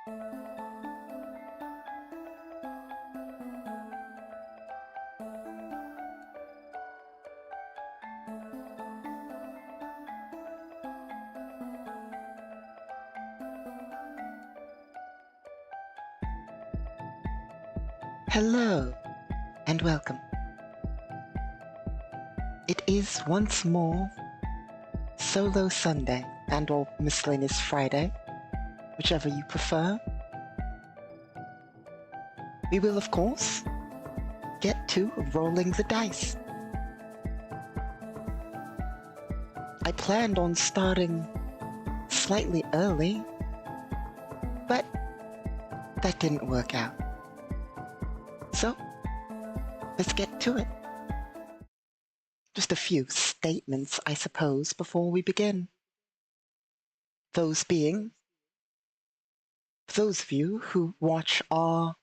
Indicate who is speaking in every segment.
Speaker 1: Hello, and welcome. It is once more Solo Sunday and/or Miscellaneous Friday, whichever you prefer. We will, of course, get to rolling the dice. I planned on starting slightly early, but that didn't work out. So, let's get to it. Just a few statements, I suppose, before we begin. Those being, for those of you who watch our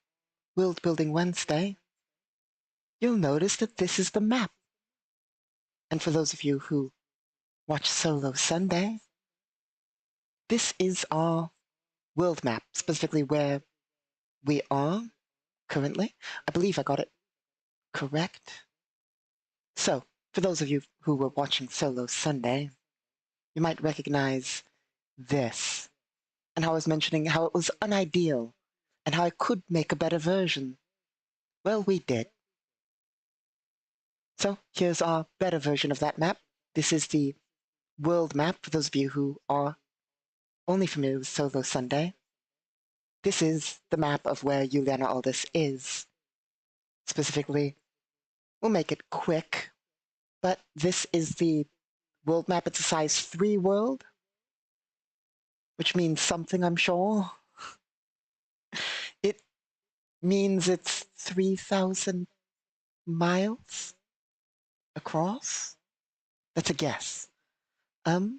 Speaker 1: World Building Wednesday, you'll notice that this is the map. And for those of you who watch Solo Sunday, this is our world map, specifically where we are currently. I believe I got it correct. So, for those of you who were watching Solo Sunday, you might recognize this, and how I was mentioning how it was unideal, and how I could make a better version. Well, we did. So, here's our better version of that map. This is the world map, for those of you who are only familiar with Solo Sunday. This is the map of where Juliana Aldous is. Specifically, we'll make it quick, but this is the world map. It's a size 3 world, which means something, I'm sure. It means it's 3,000 miles across. That's a guess. Now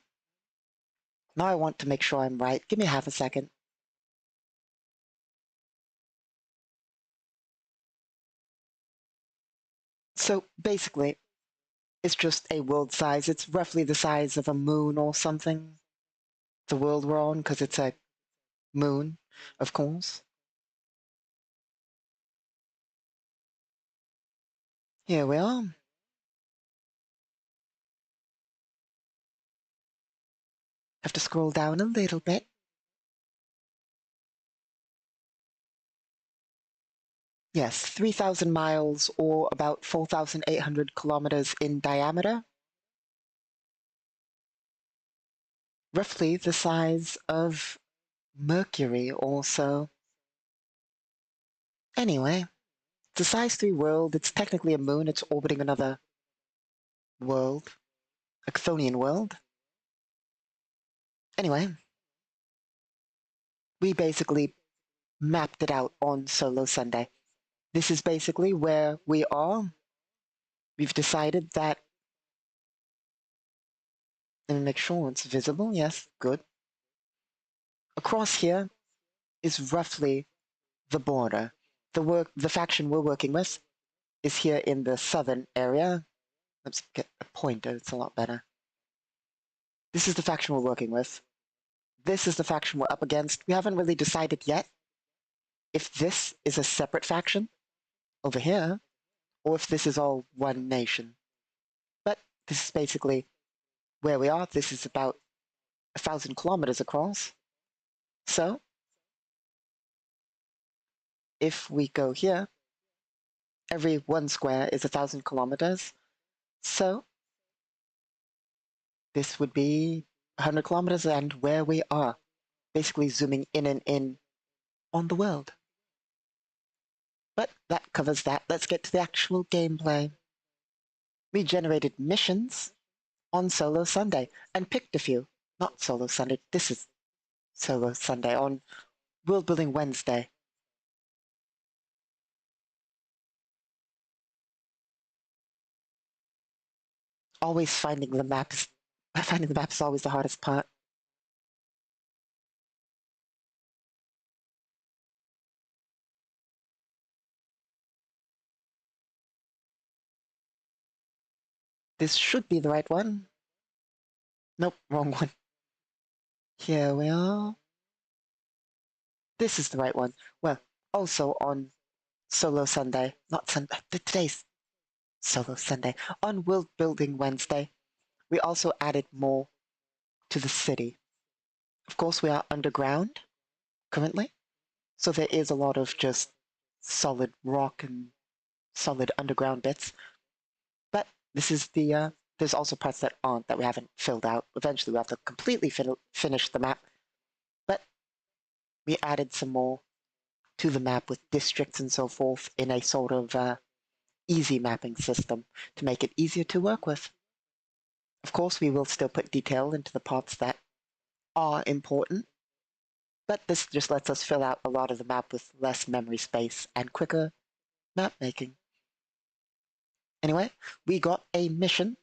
Speaker 1: I want to make sure I'm right. Give me half a second. So basically, it's just a world size. It's roughly the size of a moon or something. The world we're on, because it's a moon, of course. Here we are. Have to scroll down a little bit. Yes, 3,000 miles or about 4,800 kilometers in diameter. Roughly the size of Mercury also. Anyway, it's a size 3 world. It's technically a moon. It's orbiting another world, a Chthonian world. Anyway, we basically mapped it out on Solo Sunday. This is basically where we are. We've decided that. Let me make sure it's visible. Yes, good. Across here is roughly the border. The faction we're working with is here in the southern area. Let's get a pointer, it's a lot better. This is the faction we're working with. This is the faction we're up against. We haven't really decided yet if this is a separate faction over here, or if this is all one nation. But this is basically where we are. This is about 1,000 kilometers across. So, if we go here, every 1 square is 1,000 kilometers. So, this would be 100 kilometers and where we are. Basically zooming in and in on the world. But that covers that. Let's get to the actual gameplay. We generated missions on Solo Sunday and picked a few. Not Solo Sunday, this is Solo Sunday on World Building Wednesday. Always finding the maps. Finding the map is always the hardest part. This should be the right one. Nope, wrong one. Here we are. This is the right one. Well, also on Solo Sunday, not Sunday, today's Solo Sunday, on World Building Wednesday, we also added more to the city. Of course, we are underground currently, so there is a lot of just solid rock and solid underground bits. But this is there's also parts that aren't, that we haven't filled out. Eventually, we'll have to completely finish the map. But we added some more to the map with districts and so forth in a sort of easy mapping system to make it easier to work with. Of course, we will still put detail into the parts that are important, but this just lets us fill out a lot of the map with less memory space and quicker map making. Anyway, we got a mission,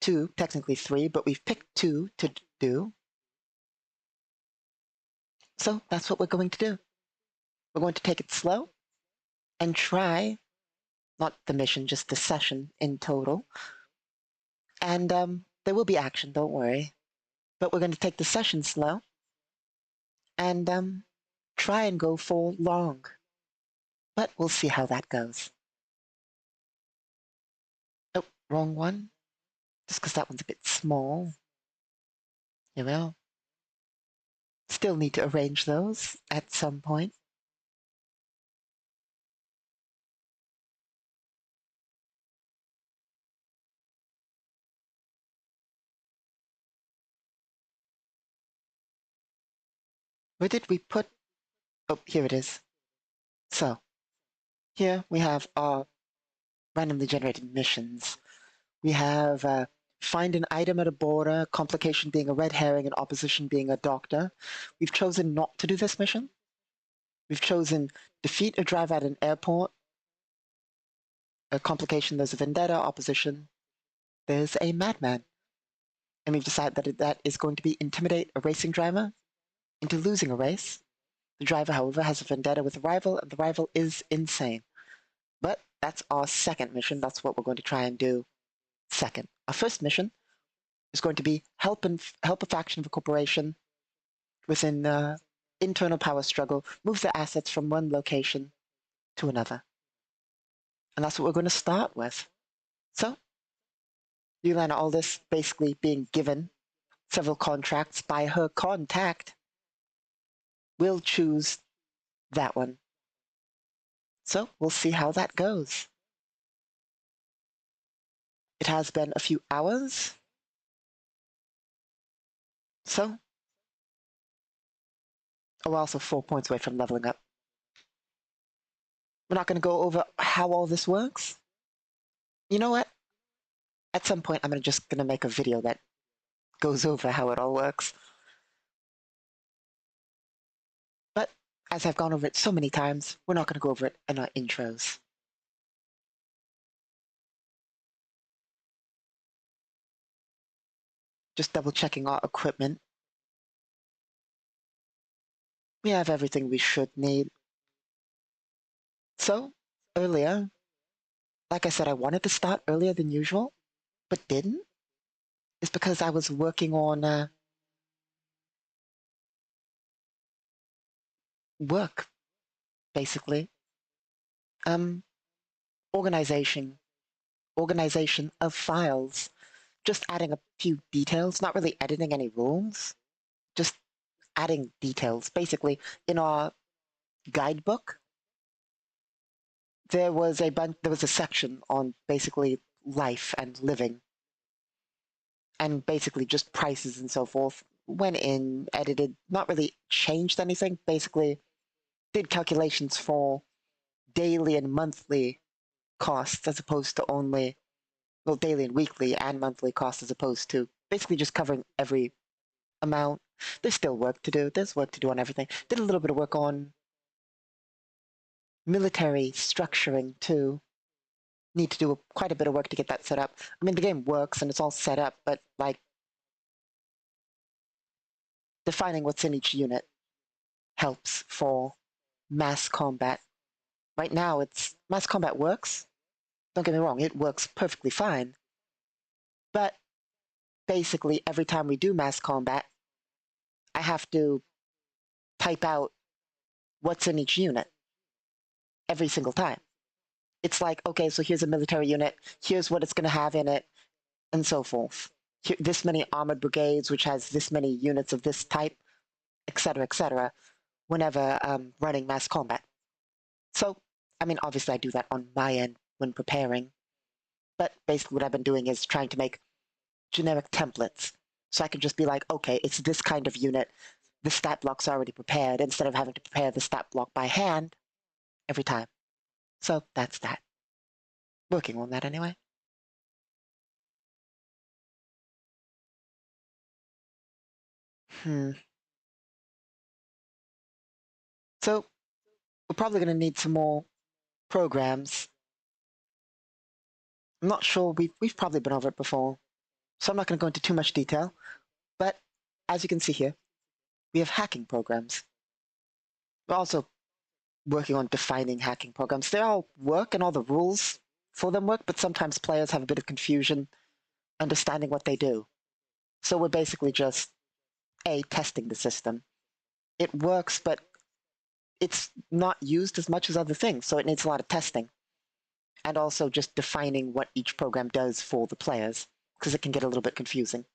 Speaker 1: two, technically three, but we've picked two to do. So that's what we're going to do. We're going to take it slow and try, not the mission, just the session in total. And there will be action, don't worry. But we're going to take the session slow and try and go for long. But we'll see how that goes. Oh, wrong one. Just because that one's a bit small. You will. Still need to arrange those at some point. Where did we put... Oh, here it is. So, here we have our randomly generated missions. We have find an item at a border, complication being a red herring, and opposition being a doctor. We've chosen not to do this mission. We've chosen defeat a driver at an airport. A complication, there's a vendetta. Opposition, there's a madman. And we've decided that that is going to be intimidate a racing driver into losing a race. The driver, however, has a vendetta with a rival, and the rival is insane. But that's our second mission. That's what we're going to try and do second. Our first mission is going to be help a faction of a corporation within internal power struggle, move their assets from one location to another. And that's what we're going to start with. So, Yulana Aldis basically being given several contracts by her contact will choose that one. So, we'll see how that goes. It has been a few hours. So, we're also 4 points away from leveling up. We're not going to go over how all this works. You know what? At some point, I'm just going to make a video that goes over how it all works. But as I've gone over it so many times, we're not going to go over it in our intros. Just double checking our equipment. We have everything we should need. So, earlier, like I said, I wanted to start earlier than usual, but didn't. It's because I was working on work, basically. Organization of files. Just adding a few details, not really editing any rules, just adding details. Basically, in our guidebook, there was a section on basically life and living, and basically just prices and so forth. Went in, edited, not really changed anything. Basically, did calculations for daily and monthly costs as opposed to only, well, daily and weekly and monthly costs as opposed to basically just covering every amount. There's still work to do. There's work to do on everything. Did a little bit of work on military structuring too. Need to do quite a bit of work to get that set up. I mean, the game works and it's all set up, but like defining what's in each unit helps for mass combat. Right now, mass combat works. Don't get me wrong, it works perfectly fine. But basically, every time we do mass combat, I have to type out what's in each unit every single time. It's like, okay, so here's a military unit, here's what it's going to have in it, and so forth. This many armored brigades, which has this many units of this type, etc., whenever running mass combat. So, I mean, obviously I do that on my end when preparing, but basically what I've been doing is trying to make generic templates. So I can just be like, okay, it's this kind of unit, the stat block's already prepared, instead of having to prepare the stat block by hand every time. So that's that. Working on that anyway. So we're probably going to need some more programs. I'm not sure, we've probably been over it before, so I'm not going to go into too much detail. But as you can see here, we have hacking programs. We're also working on defining hacking programs. They all work and all the rules for them work, but sometimes players have a bit of confusion understanding what they do. So we're basically just, testing the system. It works, but it's not used as much as other things, so it needs a lot of testing. And also just defining what each program does for the players, because it can get a little bit confusing.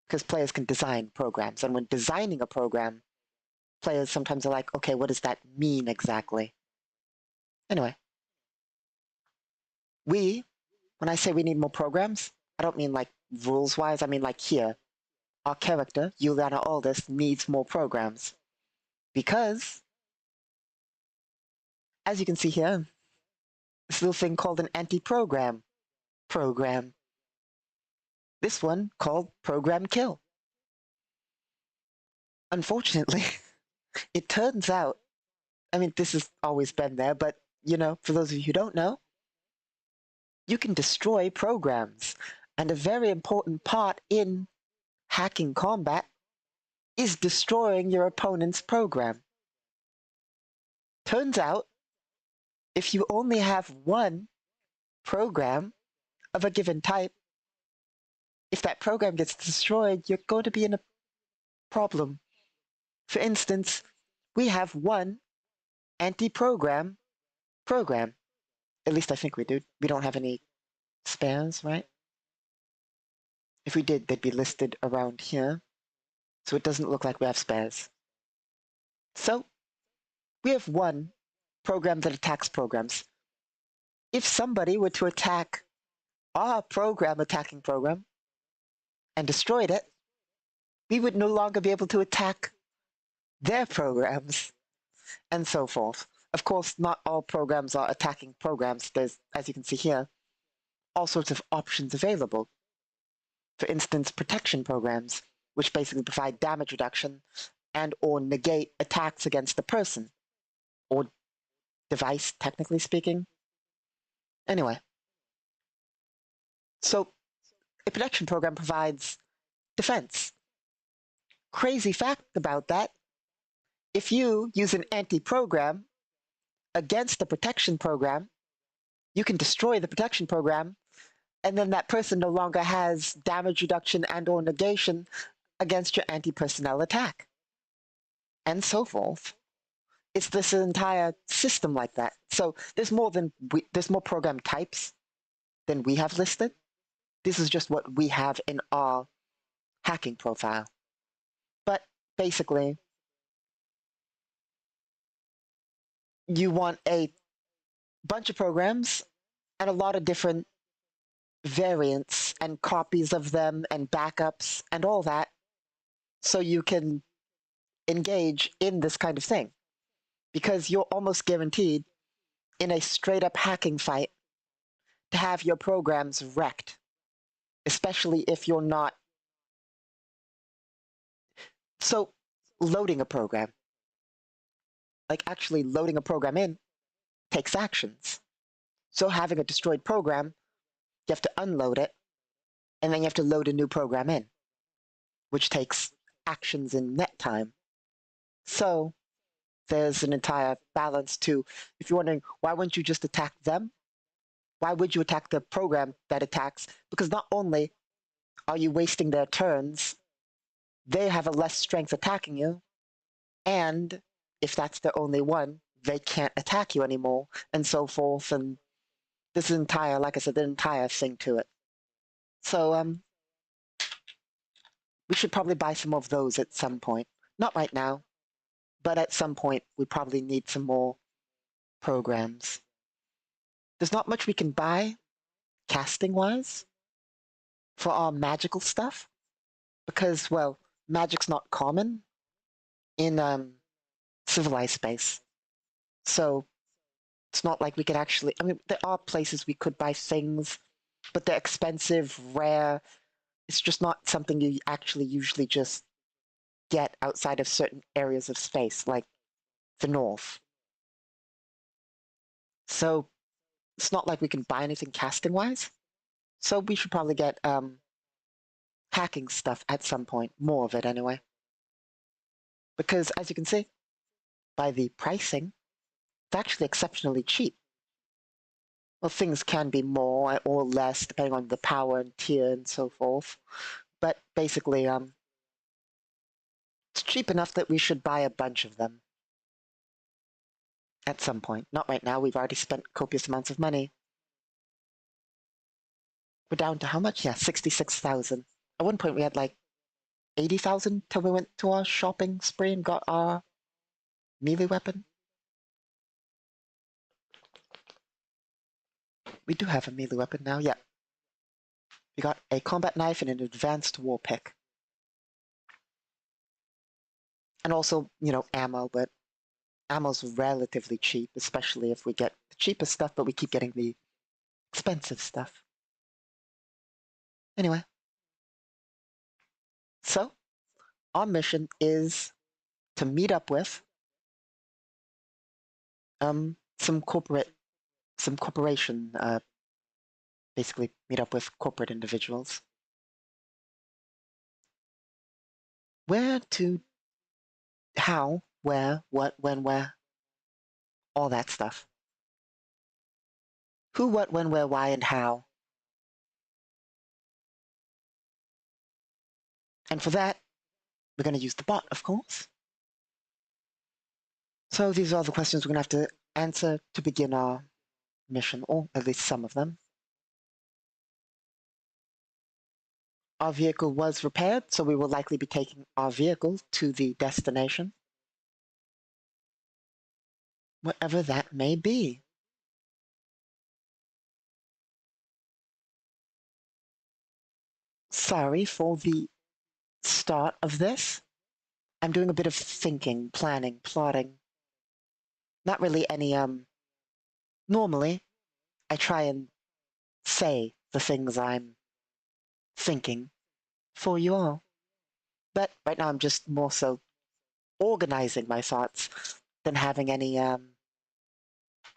Speaker 1: Because players can design programs, and when designing a program, players sometimes are like, okay, what does that mean exactly? Anyway, when I say we need more programs, I don't mean like rules-wise, I mean like here, our character, Juliana Aldous, needs more programs. Because, as you can see here, this little thing called an anti-program program. This one called Program Kill. Unfortunately, it turns out, I mean, this has always been there, but, for those of you who don't know, you can destroy programs. And a very important part in hacking combat is destroying your opponent's program. Turns out, if you only have one program of a given type, if that program gets destroyed, you're going to be in a problem. For instance, we have one anti-program program. At least I think we do. We don't have any spares, right? If we did, they'd be listed around here. So it doesn't look like we have spares. So we have one program that attacks programs. If somebody were to attack our program attacking program and destroyed it, we would no longer be able to attack their programs, and so forth. Of course, not all programs are attacking programs. There's, as you can see here, all sorts of options available. For instance, protection programs, which basically provide damage reduction and or negate attacks against the person, or device, technically speaking. Anyway, so a protection program provides defense. Crazy fact about that, if you use an anti-program against the protection program, you can destroy the protection program, and then that person no longer has damage reduction and or negation against your anti-personnel attack, and so forth. It's this entire system like that. So there's more program types than we have listed. This is just what we have in our hacking profile. But basically, you want a bunch of programs and a lot of different variants and copies of them and backups and all that, so you can engage in this kind of thing. Because you're almost guaranteed in a straight up hacking fight to have your programs wrecked, especially if you're not. So loading a program, like actually loading a program in, takes actions. So having a destroyed program, you have to unload it, and then you have to load a new program in, which takes actions in net time. So there's an entire balance to, if you're wondering, why wouldn't you just attack them? Why would you attack the program that attacks? Because not only are you wasting their turns, they have a less strength attacking you, and if that's the only one, they can't attack you anymore, and so forth. And this entire, like I said, the entire thing to it. So we should probably buy some of those at some point. Not right now, but at some point we probably need some more programs. There's not much we can buy casting-wise for our magical stuff because, well, magic's not common in civilized space. So it's not like we could actually, I mean, there are places we could buy things, but they're expensive, rare. It's just not something you actually usually just get outside of certain areas of space, like the North. So it's not like we can buy anything casting-wise. So we should probably get hacking stuff at some point, more of it anyway. Because as you can see, by the pricing, it's actually exceptionally cheap. Well, things can be more or less depending on the power and tier and so forth. But basically, it's cheap enough that we should buy a bunch of them at some point. Not right now, we've already spent copious amounts of money. We're down to how much? Yeah, 66,000. At one point we had like 80,000 till we went to our shopping spree and got our melee weapon. We do have a melee weapon now, yeah. We got a combat knife and an advanced war pick. And also, you know, ammo, but ammo's relatively cheap, especially if we get the cheapest stuff, but we keep getting the expensive stuff. Anyway. So, our mission is to meet up with some corporation, basically meet up with corporate individuals. Where to, how, where, what, when, where, all that stuff. Who, what, when, where, why, and how. And for that, we're going to use the bot, of course. So these are all the questions we're going to have to answer to begin our mission, or at least some of them. Our vehicle was repaired, so we will likely be taking our vehicle to the destination. Whatever that may be. Sorry for the start of this. I'm doing a bit of thinking, planning, plotting. Not really any, normally, I try and say the things I'm thinking for you all. But right now I'm just more so organizing my thoughts than having any,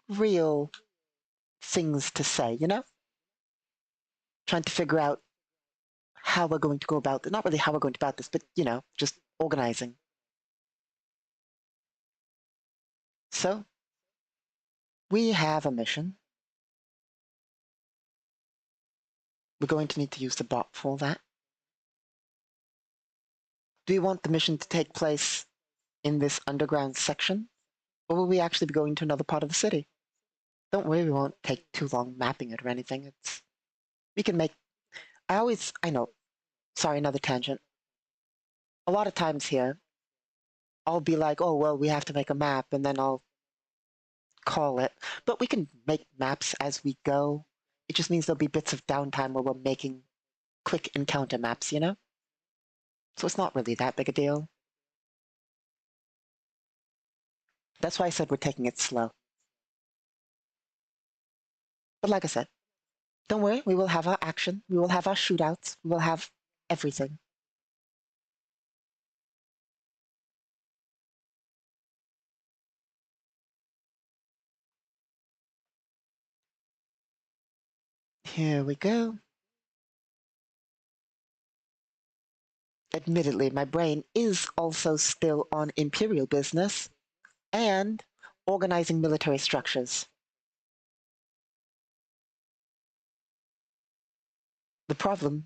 Speaker 1: real things to say, you know? Trying to figure out how we're going to go about this. Not really how we're going to about this, but, you know, just organizing. So, we have a mission. We're going to need to use the bot for that. Do you want the mission to take place in this underground section? Or will we actually be going to another part of the city? Don't worry, we won't take too long mapping it or anything. We can make, I know, sorry, another tangent. A lot of times here, I'll be like, oh, well, we have to make a map, and then I'll call it. But we can make maps as we go. It just means there'll be bits of downtime where we're making quick encounter maps, you know? So it's not really that big a deal. That's why I said we're taking it slow. But like I said, don't worry, we will have our action, we will have our shootouts, we will have everything. Here we go. Admittedly, my brain is also still on Imperial business and organizing military structures. The problem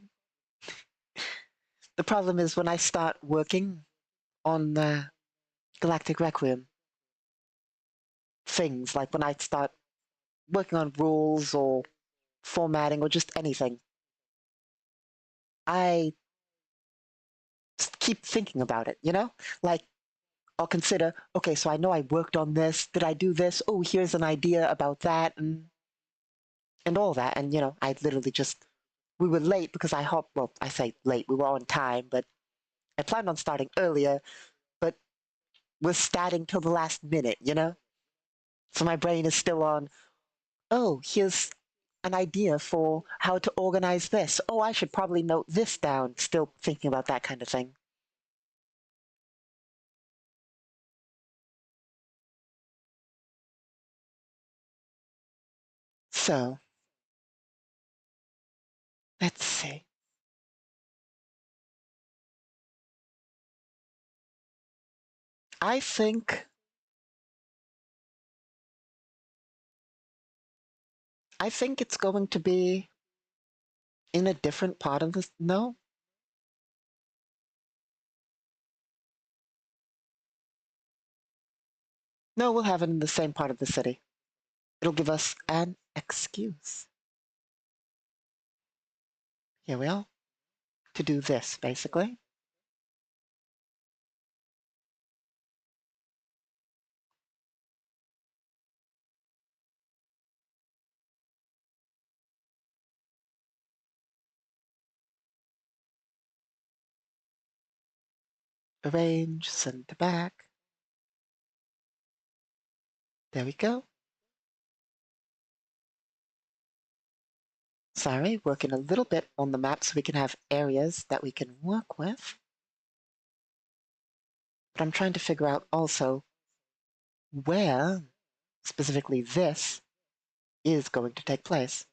Speaker 1: is when I start working on Galactic Requiem, things, like when I start working on rules or formatting or just anything, I keep thinking about it, you know? Like, I'll consider, okay, so I know I worked on this. Did I do this? Oh, here's an idea about that and all that. And, I literally just, we were late because well, I say late, we were on time, but I planned on starting earlier, but we're starting till the last minute? So my brain is still on, oh, here's an idea for how to organize this. Oh, I should probably note this down. Still thinking about that kind of thing. So, let's see. I think I think it's going to be in a different part of the no. No, we'll have it in the same part of the city. It'll give us an excuse. Here we are. To do this, basically. Arrange, send to back. There we go. Sorry, working a little bit on the map so we can have areas that we can work with. But I'm trying to figure out also where, specifically this, is going to take place.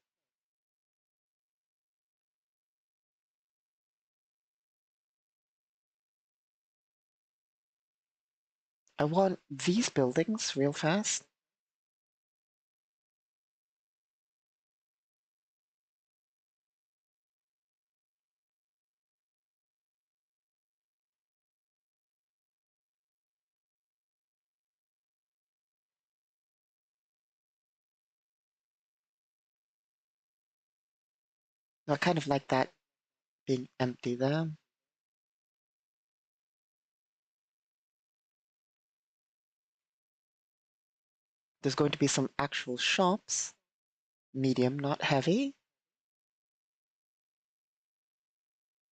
Speaker 1: I want these buildings real fast. I kind of like that being empty there. There's going to be some actual shops. Medium, not heavy.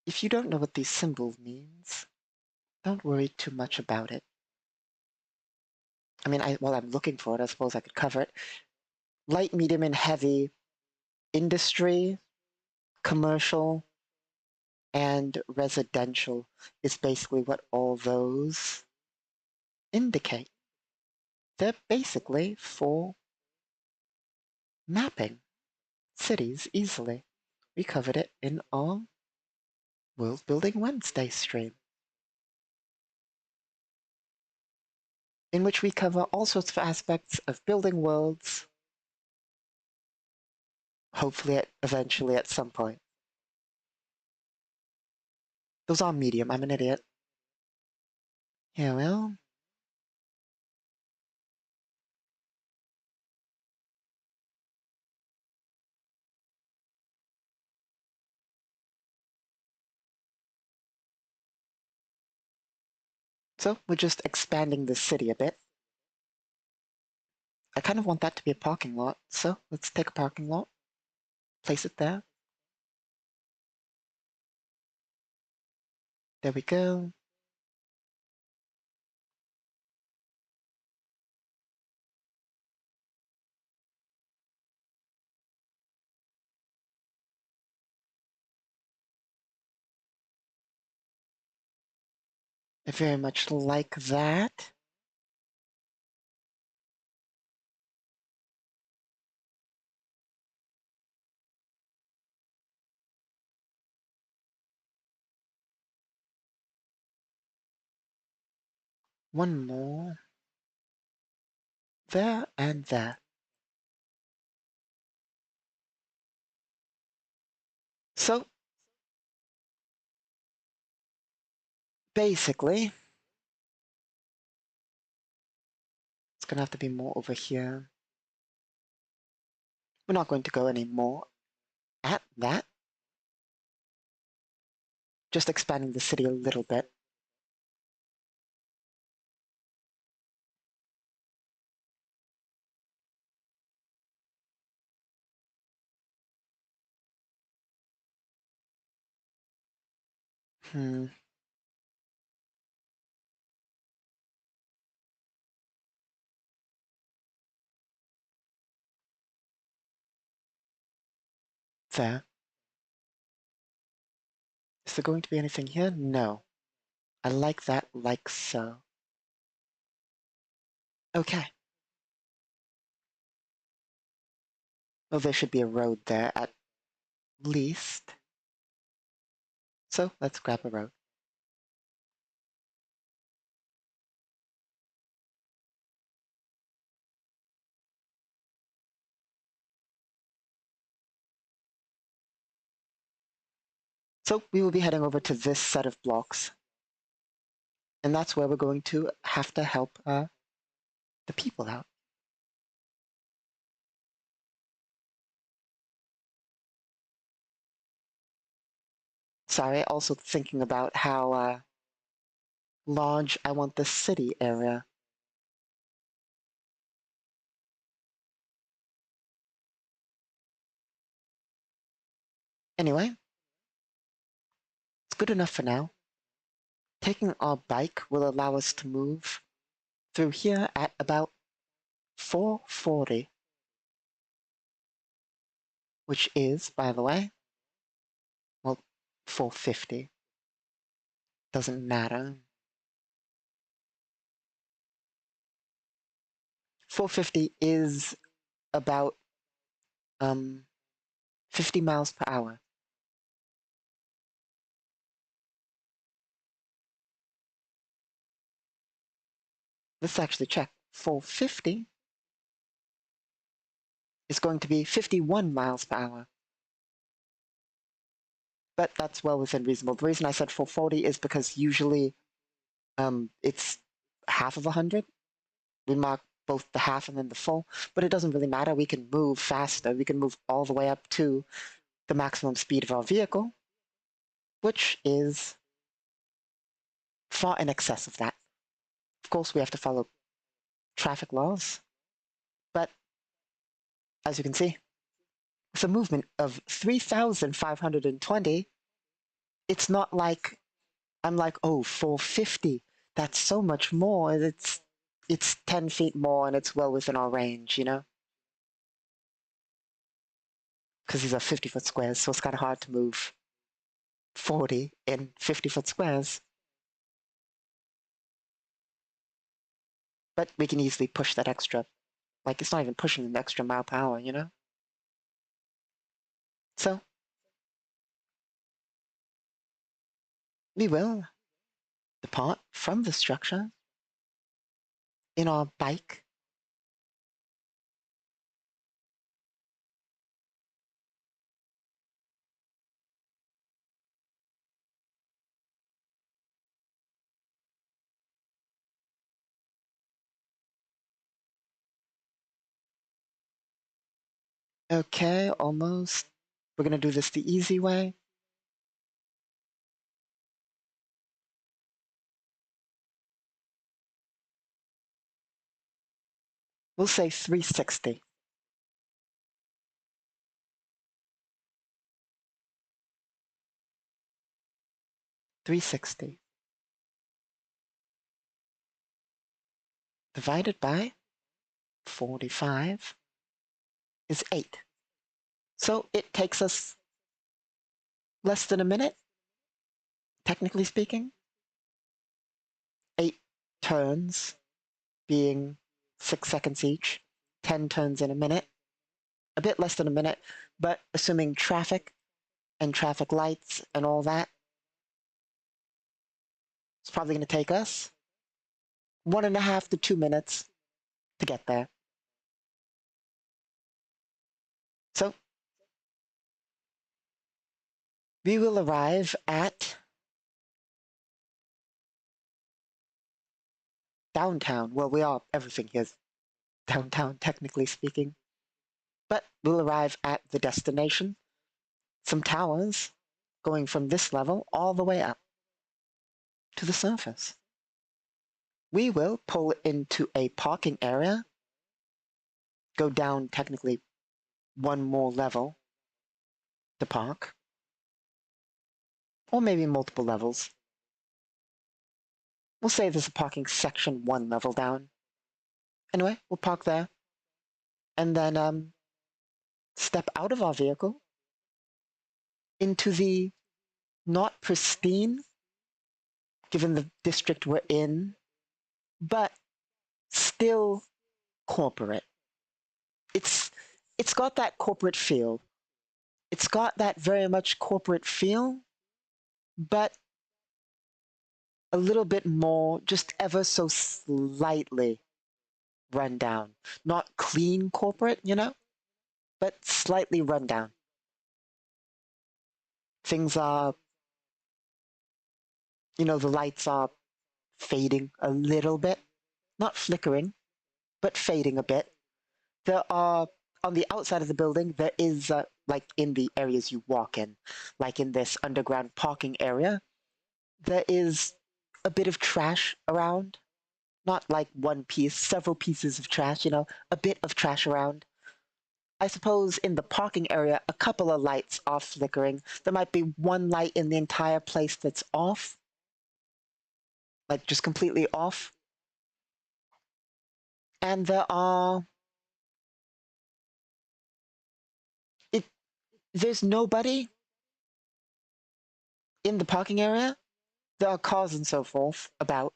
Speaker 1: If you don't know what these symbols means, don't worry too much about it. I mean, while I'm looking for it, I suppose I could cover it. Light, medium, and heavy industry, commercial, and residential is basically what all those indicate. They're basically for mapping cities easily. We covered it in our World Building Wednesday stream, in which we cover all sorts of aspects of building worlds, hopefully eventually at some point. Those are medium, I'm an idiot. Yeah, well. So we're just expanding the city a bit. I kind of want that to be a parking lot, so let's take a parking lot, place it there. There we go. I very much like that. One more. There and there. So, basically, it's gonna have to be more over here. We're not going to go any more at that. Just expanding the city a little bit. Hmm. There. Is there going to be anything here? No. I like that like so. Okay. Well, there should be a road there at least. So let's grab a road. So we will be heading over to this set of blocks. And that's where we're going to have to help the people out. Sorry, also thinking about how large I want the city area. Anyway, it's good enough for now. Taking our bike will allow us to move through here at about 440, which is, by the way, well, 450. Doesn't matter. 450 is about 50 miles per hour. Let's actually check. 450 is going to be 51 miles per hour. But that's well within reasonable. The reason I said 440 is because usually it's half of 100. We mark both the half and then the full, but it doesn't really matter. We can move faster. We can move all the way up to the maximum speed of our vehicle, which is far in excess of that. Of course, we have to follow traffic laws, but as you can see, with a movement of 3,520, it's not like I'm like, oh, 450. That's so much more. It's 10 feet more and it's well within our range, you know? Because these are 50-foot squares, so it's kind of hard to move 40 in 50-foot squares. But we can easily push that extra. Like, it's not even pushing an extra mile per hour, you know? So, we will depart from the structure in our bike. Okay, almost. We're gonna do this the easy way. We'll say 360. 360 divided by 45 is 8. So it takes us less than a minute, technically speaking. 8 turns being 6 seconds each, 10 turns in a minute, a bit less than a minute, but assuming traffic and traffic lights and all that, it's probably going to take us 1.5 to 2 minutes to get there. So we will arrive at downtown. Well, everything is downtown, technically speaking. But we'll arrive at the destination. Some towers going from this level all the way up to the surface. We will pull into a parking area, go down technically one more level to park, or maybe multiple levels. We'll say there's a parking section one level down. Anyway, we'll park there, and then step out of our vehicle into the not pristine, given the district we're in, but still corporate. It's got that corporate feel. It's got that very much corporate feel, but a little bit more, just ever so slightly run down. Not clean corporate, but slightly run down. Things are, the lights are fading a little bit. Not flickering, but fading a bit. There are, on the outside of the building, there is, like in the areas you walk in, like in this underground parking area, there is a bit of trash around. Not like one piece, several pieces of trash, a bit of trash around. I suppose in the parking area, a couple of lights are flickering. There might be one light in the entire place that's off, like just completely off. And there's nobody in the parking area. There are cars and so forth about,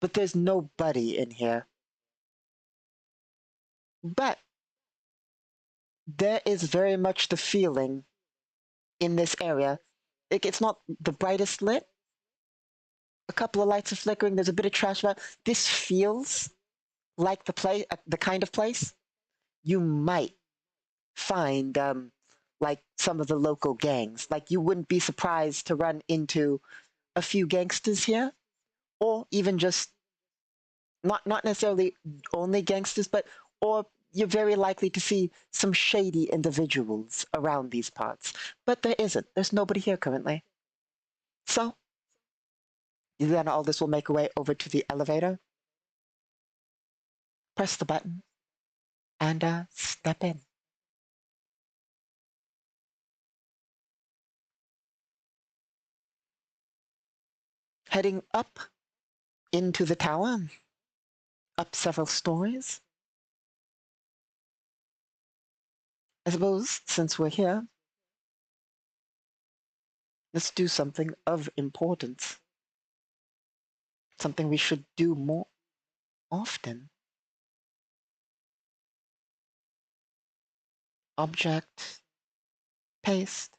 Speaker 1: but there's nobody in here. But there is very much the feeling in this area. It's not the brightest lit. A couple of lights are flickering. There's a bit of trash about. This feels like the kind of place you might find like some of the local gangs. Like you wouldn't be surprised to run into a few gangsters here, or even just not necessarily only gangsters, or you're very likely to see some shady individuals around these parts. But there isn't. There's nobody here currently. So then all this will make our way over to the elevator. Press the button and step in. Heading up into the tower, up several stories. I suppose since we're here, let's do something of importance. Something we should do more often. Object, paste.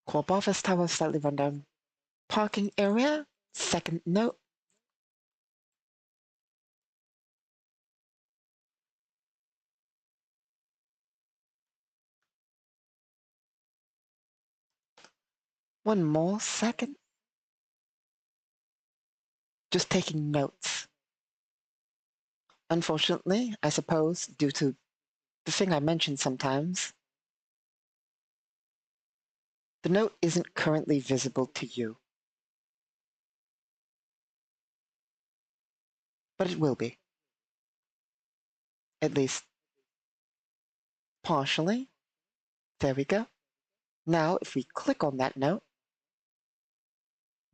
Speaker 1: Corp office tower slightly run down. Parking area, second note. One more second. Just taking notes. Unfortunately, I suppose, due to the thing I mentioned sometimes, the note isn't currently visible to you. But it will be. At least partially. There we go. Now, if we click on that note,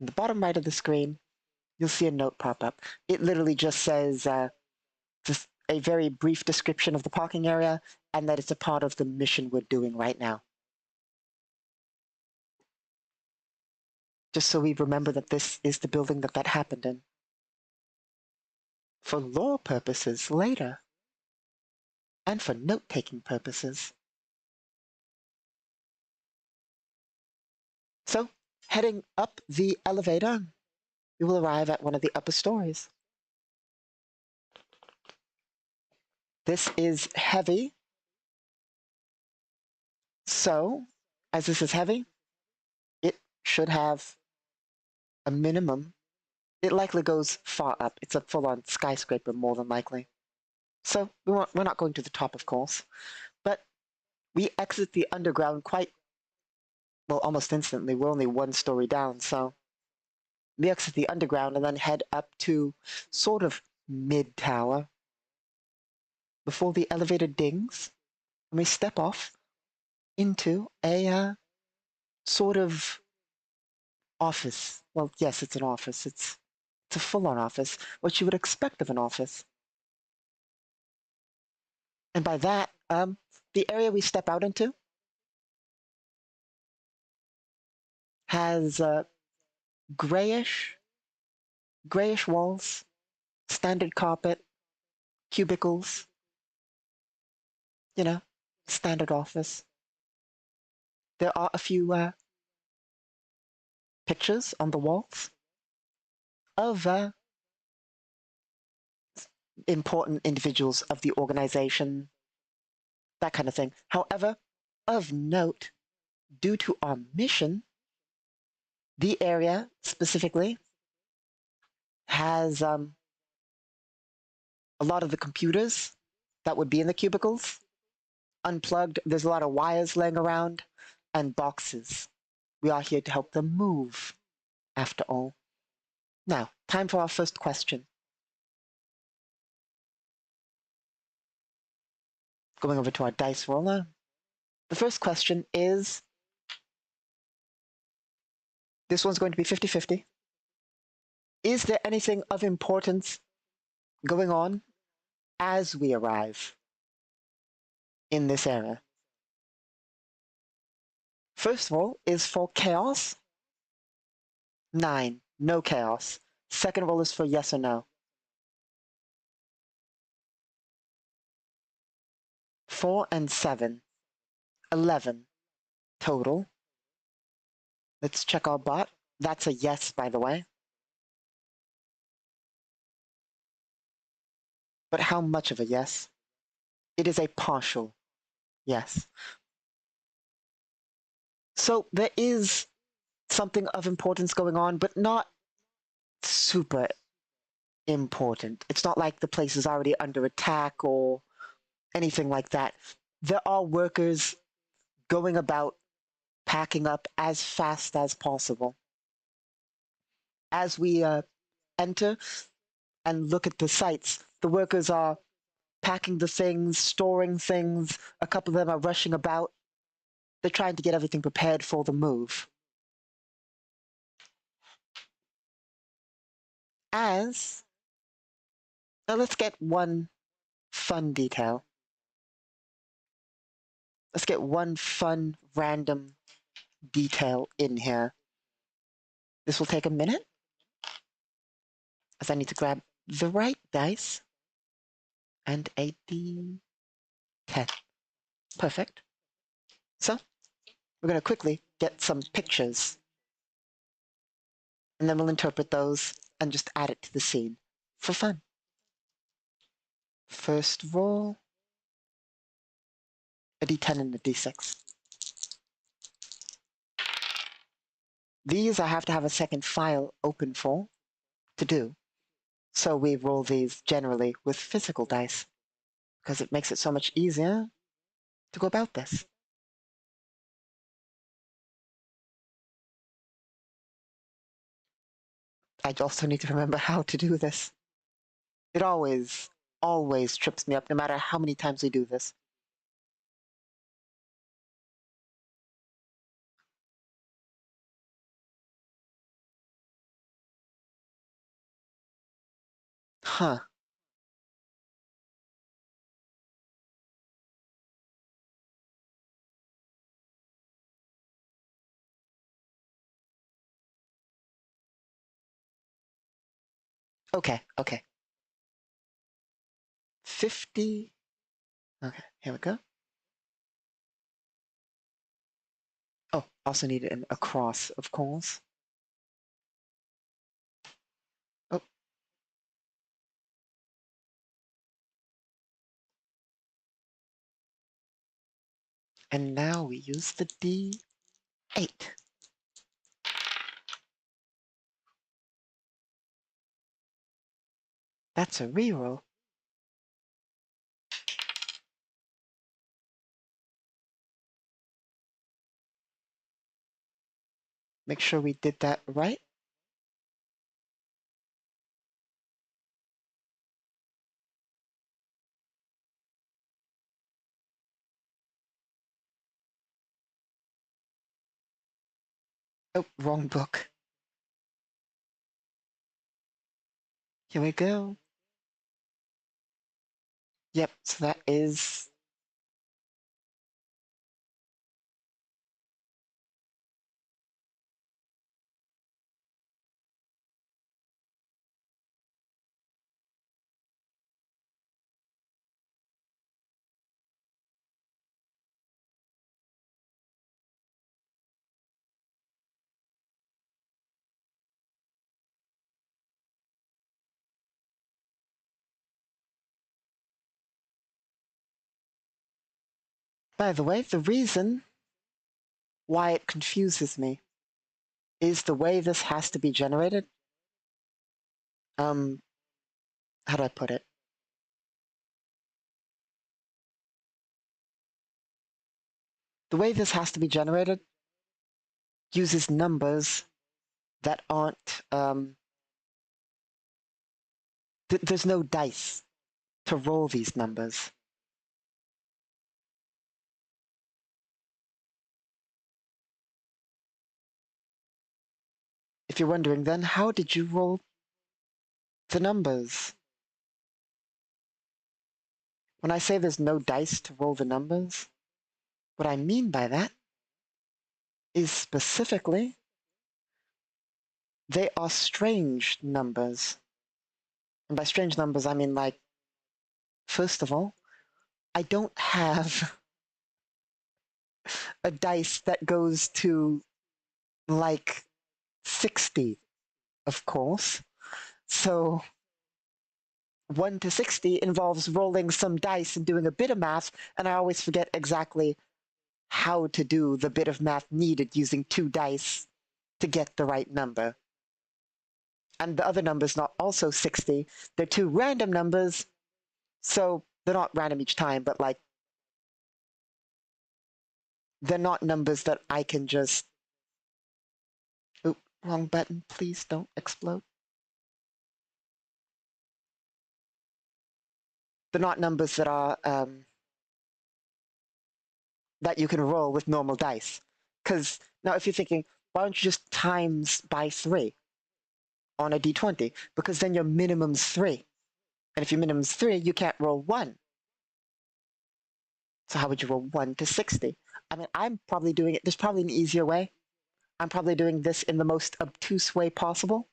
Speaker 1: in the bottom right of the screen, you'll see a note pop up. It literally just says just a very brief description of the parking area and that it's a part of the mission we're doing right now. Just so we remember that this is the building that happened in. For lore purposes later, and for note-taking purposes. So, heading up the elevator, you will arrive at one of the upper stories. This is heavy. So, as this is heavy, it should have a minimum. It likely goes far up. It's a full-on skyscraper, more than likely. So, we're not going to the top, of course. But we exit the underground quite, well, almost instantly. We're only one story down, so we exit the underground and then head up to sort of mid-tower before the elevator dings, and we step off into a sort of office. Well, yes, it's an office. It's a full-on office, what you would expect of an office. And by that, the area we step out into has grayish walls, standard carpet, cubicles, you know, standard office. There are a few pictures on the walls of important individuals of the organization, that kind of thing. However, of note, due to our mission, the area specifically has a lot of the computers that would be in the cubicles unplugged. There's a lot of wires laying around and boxes. We are here to help them move, after all. Now, time for our first question. Going over to our dice roller. The first question is, this one's going to be 50-50. Is there anything of importance going on as we arrive in this area? First roll is for chaos. 9, no chaos. Second roll is for yes or no. 4 and 7, 11 total. Let's check our bot. That's a yes, by the way. But how much of a yes? It is a partial yes. So there is something of importance going on, but not super important. It's not like the place is already under attack or anything like that. There are workers going about packing up as fast as possible. As we enter and look at the sites, the workers are packing the things, storing things. A couple of them are rushing about. They're trying to get everything prepared for the move. Now let's get one fun detail. Let's get one fun, random detail in here. This will take a minute, as I need to grab the right dice and a D10. Perfect. So, we're going to quickly get some pictures, and then we'll interpret those and just add it to the scene for fun. First roll, a D10 and a D6. These I have to have a second file open for to do. So we roll these generally with physical dice, because it makes it so much easier to go about this. I also need to remember how to do this. It always trips me up, no matter how many times we do this. Huh. Okay. 50. Okay, here we go. Oh, also need an across, of course. And now we use the D8. That's a reroll. Make sure we did that right. Oh, wrong book. Here we go. Yep, so that is... By the way, the reason why it confuses me is the way this has to be generated. How do I put it? The way this has to be generated uses numbers that aren't, there's no dice to roll these numbers. If you're wondering, then how did you roll the numbers? When I say there's no dice to roll the numbers, what I mean by that is specifically they are strange numbers. And by strange numbers, I mean, like, first of all, I don't have a dice that goes to, like, 60, of course. So 1 to 60 involves rolling some dice and doing a bit of math, and I always forget exactly how to do the bit of math needed using 2 dice to get the right number. And the other number's not also 60. They're 2 random numbers, so they're not random each time, but like, they're not numbers that I can just... Oop, wrong button, please don't explode. They're not numbers that are, that you can roll with normal dice. Because now if you're thinking, why don't you just times by 3 on a d20? Because then your minimum's 3. And if your minimum's 3, you can't roll 1. So how would you roll 1 to 60? I mean, I'm probably doing it, there's probably an easier way. I'm probably doing this in the most obtuse way possible.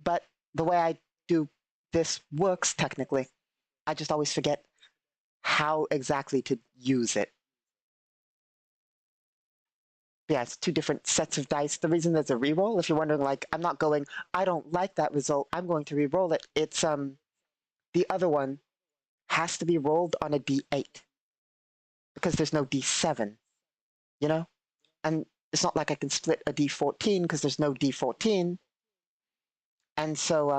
Speaker 1: But the way I do this works technically. I just always forget how exactly to use it. Yeah, it's 2 different sets of dice. The reason there's a reroll, if you're wondering, like, I'm not going, I don't like that result, I'm going to re-roll it. It's, the other one has to be rolled on a d8 because there's no d7, you know? And it's not like I can split a d14 because there's no d14. And so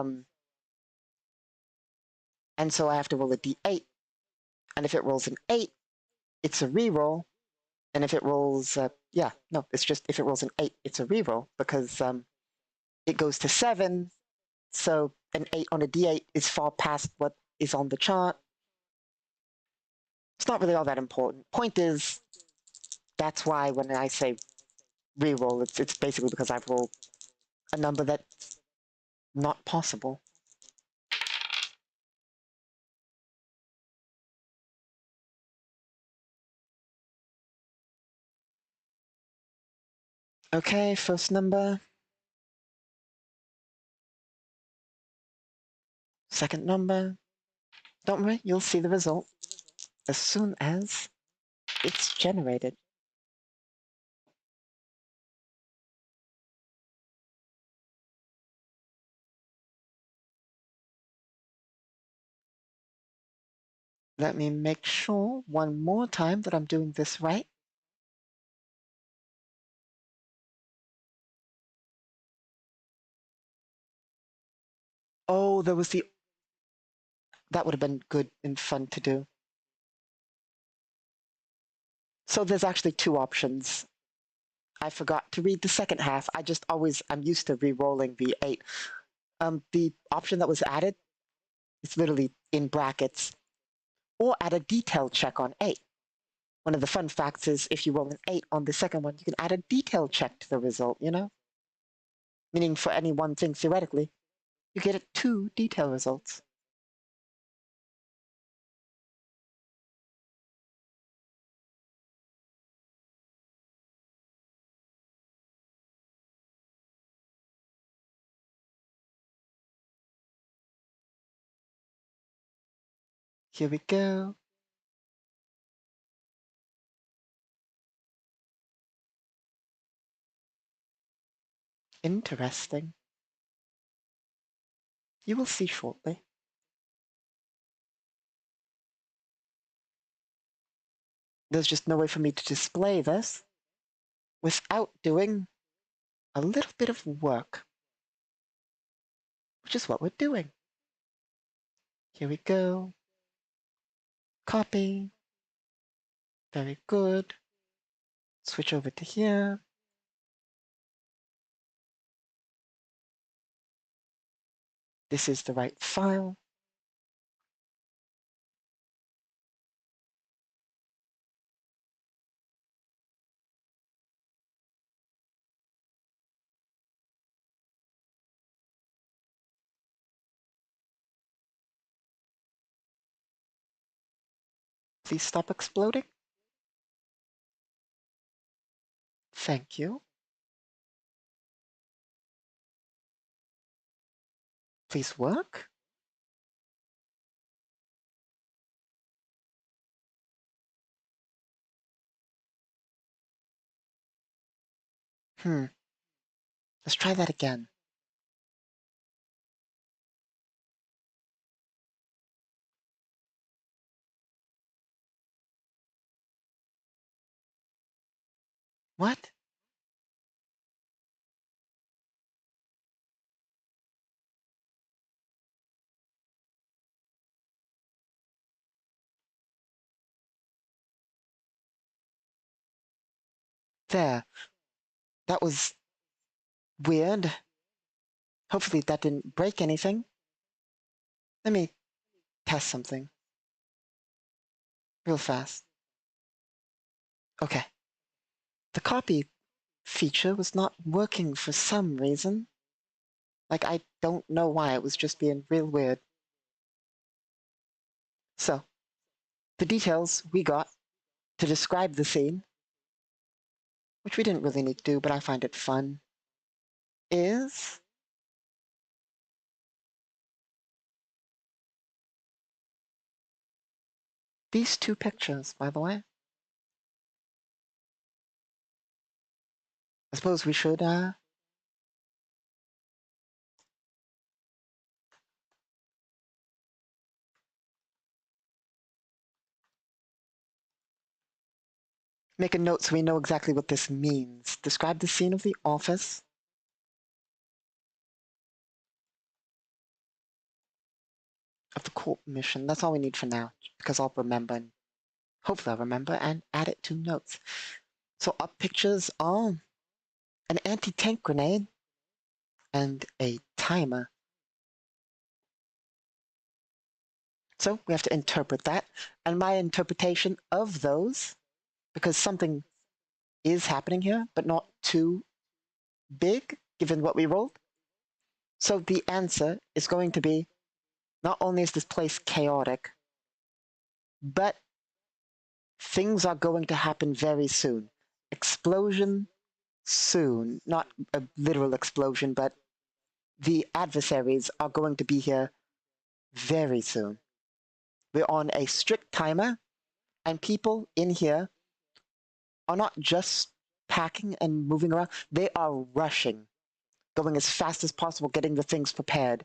Speaker 1: I have to roll a d8. And if it rolls an 8, it's a reroll. And if it rolls, it's just if it rolls an 8, it's a reroll because it goes to 7. So an 8 on a d8 is far past what is on the chart. It's not really all that important. Point is, that's why when I say reroll, it's basically because I've rolled a number that's not possible. Okay, first number. Second number. Don't worry, you'll see the result as soon as it's generated. Let me make sure one more time that I'm doing this right. Oh, there was the... That would have been good and fun to do. So there's actually two options. I forgot to read the second half. I'm used to re-rolling the 8. The option that was added, it's literally in brackets, or add a detail check on 8. One of the fun facts is if you roll an 8 on the second one, you can add a detail check to the result, you know? Meaning for any one thing, theoretically, you get 2 detail results. Here we go. Interesting. You will see shortly. There's just no way for me to display this without doing a little bit of work, which is what we're doing. Here we go. Copy. Very good. Switch over to here. This is the right file. Please stop exploding. Thank you. Please work. Let's try that again. What? There. That was weird. Hopefully that didn't break anything. Let me test something real fast. Okay. The copy feature was not working for some reason. Like, I don't know why. It was just being real weird. So, the details we got to describe the scene, which we didn't really need to do, but I find it fun, is these 2 pictures, by the way. I suppose we should make a note so we know exactly what this means. Describe the scene of the office. Of the court mission. That's all we need for now, because I'll remember, and hopefully I'll remember, and add it to notes. So our pictures are an anti-tank grenade and a timer. So we have to interpret that. And my interpretation of those, because something is happening here, but not too big, given what we rolled. So the answer is going to be, not only is this place chaotic, but things are going to happen very soon. Explosion soon. Not a literal explosion, but the adversaries are going to be here very soon. We're on a strict timer, and people in here are not just packing and moving around, they are rushing, going as fast as possible, getting the things prepared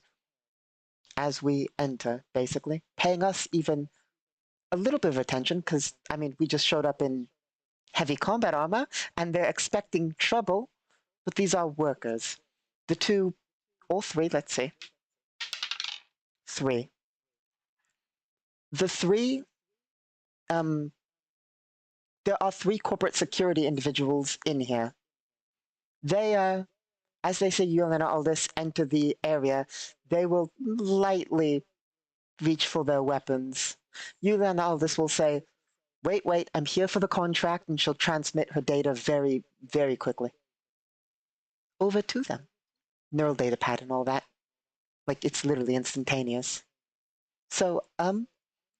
Speaker 1: as we enter, basically. Paying us even a little bit of attention, because, I mean, we just showed up in heavy combat armor, and they're expecting trouble, but these are workers. The 2, or 3, let's see. 3. The 3, um, there are 3 corporate security individuals in here. They, as they see you and Aldous enter the area, they will lightly reach for their weapons. You and Aldous will say, wait, I'm here for the contract, and she'll transmit her data very, very quickly over to them. Neural data pad and all that. Like, it's literally instantaneous. So,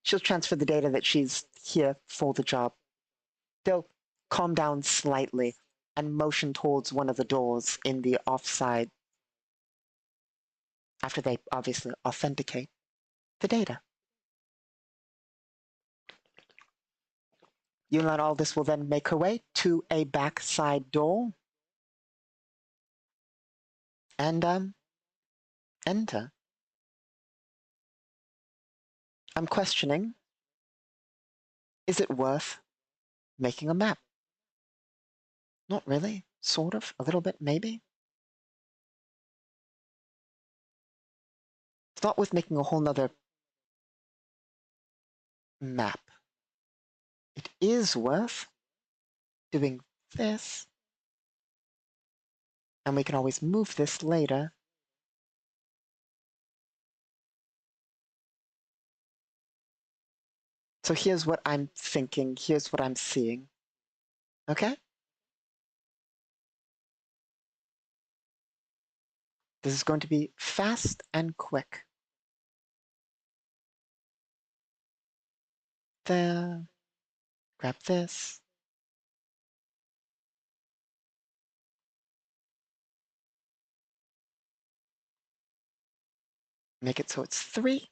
Speaker 1: she'll transfer the data that she's here for the job. They'll calm down slightly and motion towards one of the doors in the offside after they obviously authenticate the data. Yulan Aldous will then make her way to a backside door and enter. I'm questioning, is it worth making a map? Not really. Sort of. A little bit, maybe. It's not worth making a whole nother map. It is worth doing this. And we can always move this later. So here's what I'm thinking. Here's what I'm seeing. Okay? This is going to be fast and quick. There. Grab this. Make it so it's 3.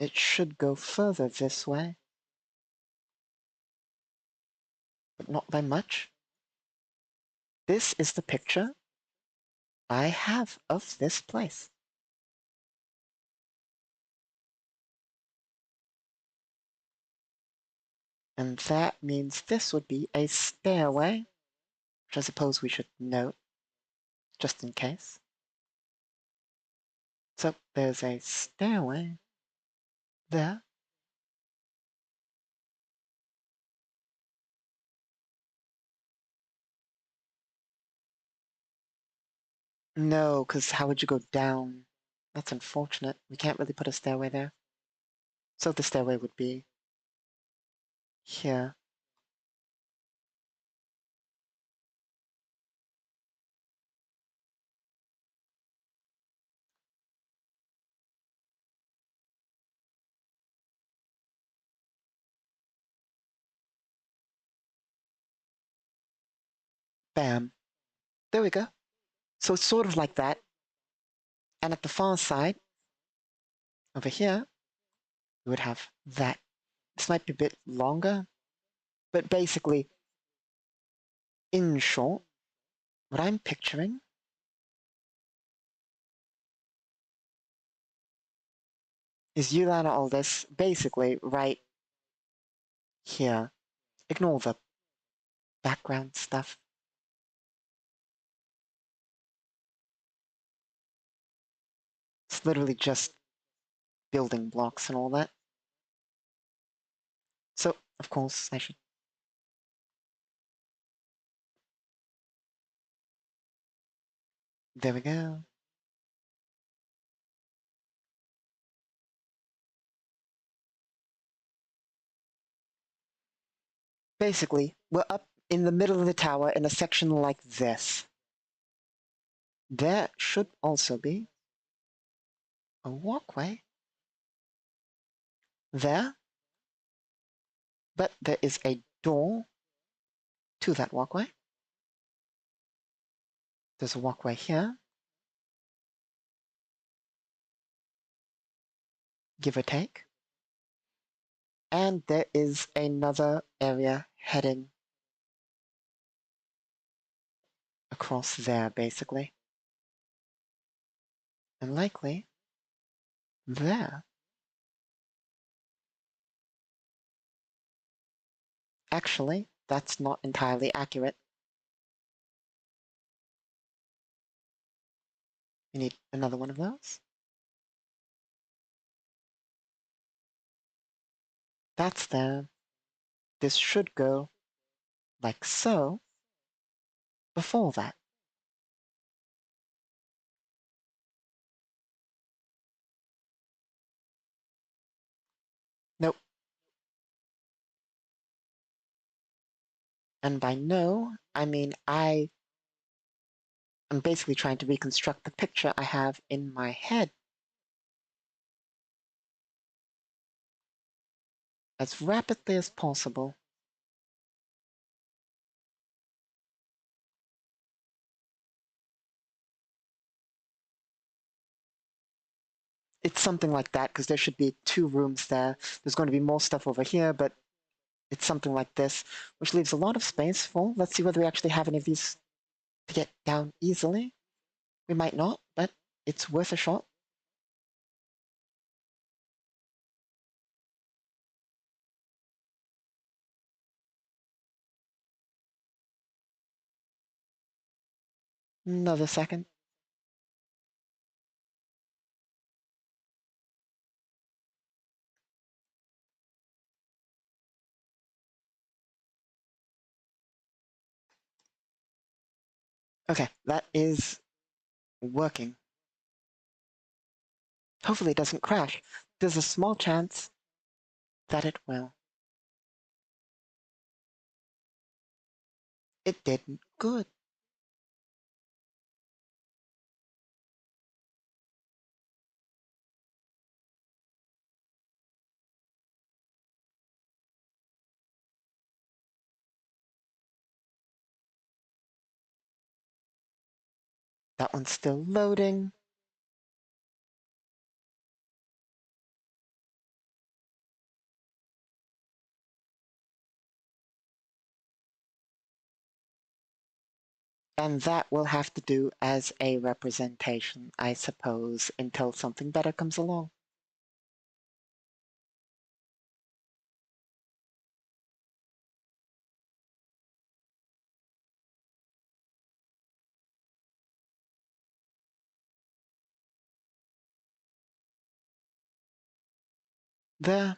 Speaker 1: It should go further this way. But not by much. This is the picture I have of this place. And that means this would be a stairway, which I suppose we should note, just in case. So there's a stairway there. No, because how would you go down? That's unfortunate. We can't really put a stairway there. So the stairway would be here. Bam. There we go. So it's sort of like that. And at the far side, over here, we would have that. This might be a bit longer, but basically, in short, what I'm picturing is Yulana Aldous basically right here. Ignore the background stuff. It's literally just building blocks and all that. So, of course, I should... There we go. Basically, we're up in the middle of the tower in a section like this. There should also be a walkway there, but there is a door to that walkway. There's a walkway here, give or take. And there is another area heading across there, basically. And likely there. Actually, that's not entirely accurate. You need another one of those. That's there. This should go like so before that. Nope. And by no, I mean I'm basically trying to reconstruct the picture I have in my head as rapidly as possible. It's something like that because there should be 2 rooms there. There's going to be more stuff over here, but it's something like this, which leaves a lot of space for. Let's see whether we actually have any of these to get down easily. We might not, but it's worth a shot. Another second. Okay, that is working. Hopefully it doesn't crash. There's a small chance that it will. It didn't. Good. That one's still loading. And that will have to do as a representation, I suppose, until something better comes along. There.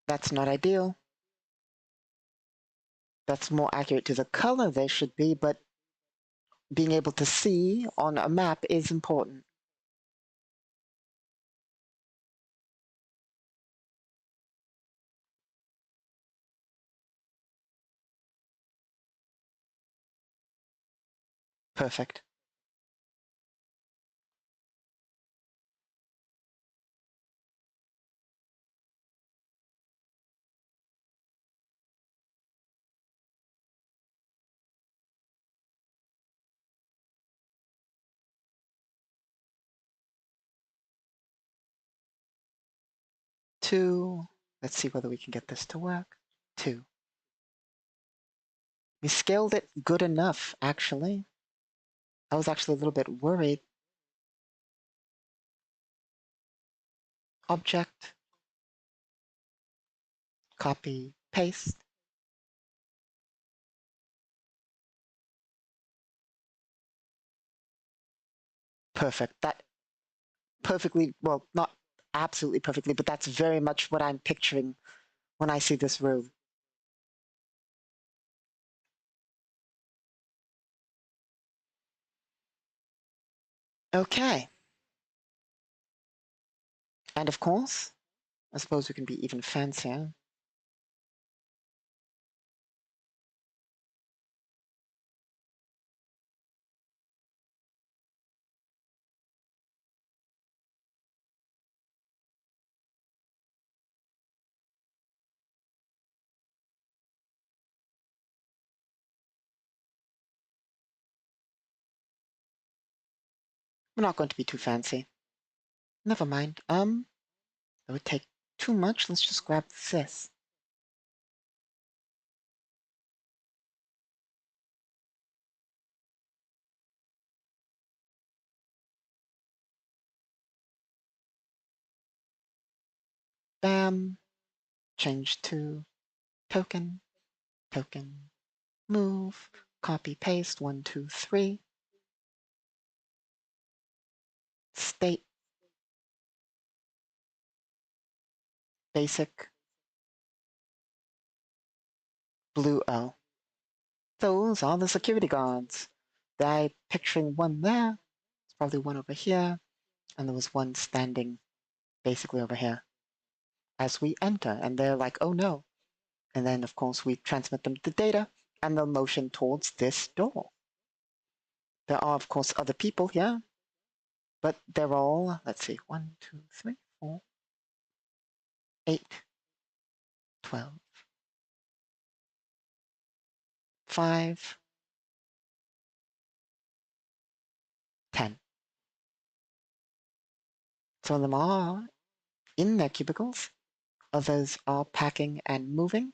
Speaker 1: That's not ideal. That's more accurate to the color they should be, but being able to see on a map is important. Perfect. Two. Let's see whether we can get this to work. Two. We scaled it good enough, actually. I was actually a little bit worried. Object. Copy. Paste. Perfect. That perfectly, well, not absolutely perfectly, but that's very much what I'm picturing when I see this room. Okay. And of course, I suppose we can be even fancier. We're not going to be too fancy. Never mind. It would take too much. Let's just grab this. Bam. Change to token, token, move, copy, paste, 1, 2, 3, state, basic, blue O. Those are the security guards. I'm picturing one there, there's probably one over here, and there was one standing basically over here. As we enter, and they're like, oh no. And then, of course, we transmit them the data, and they'll motion towards this door. There are, of course, other people here, but they're all, let's see, 1, 2, 3, 4, 8, 12, 5, 10. Some of them are in their cubicles, others are packing and moving.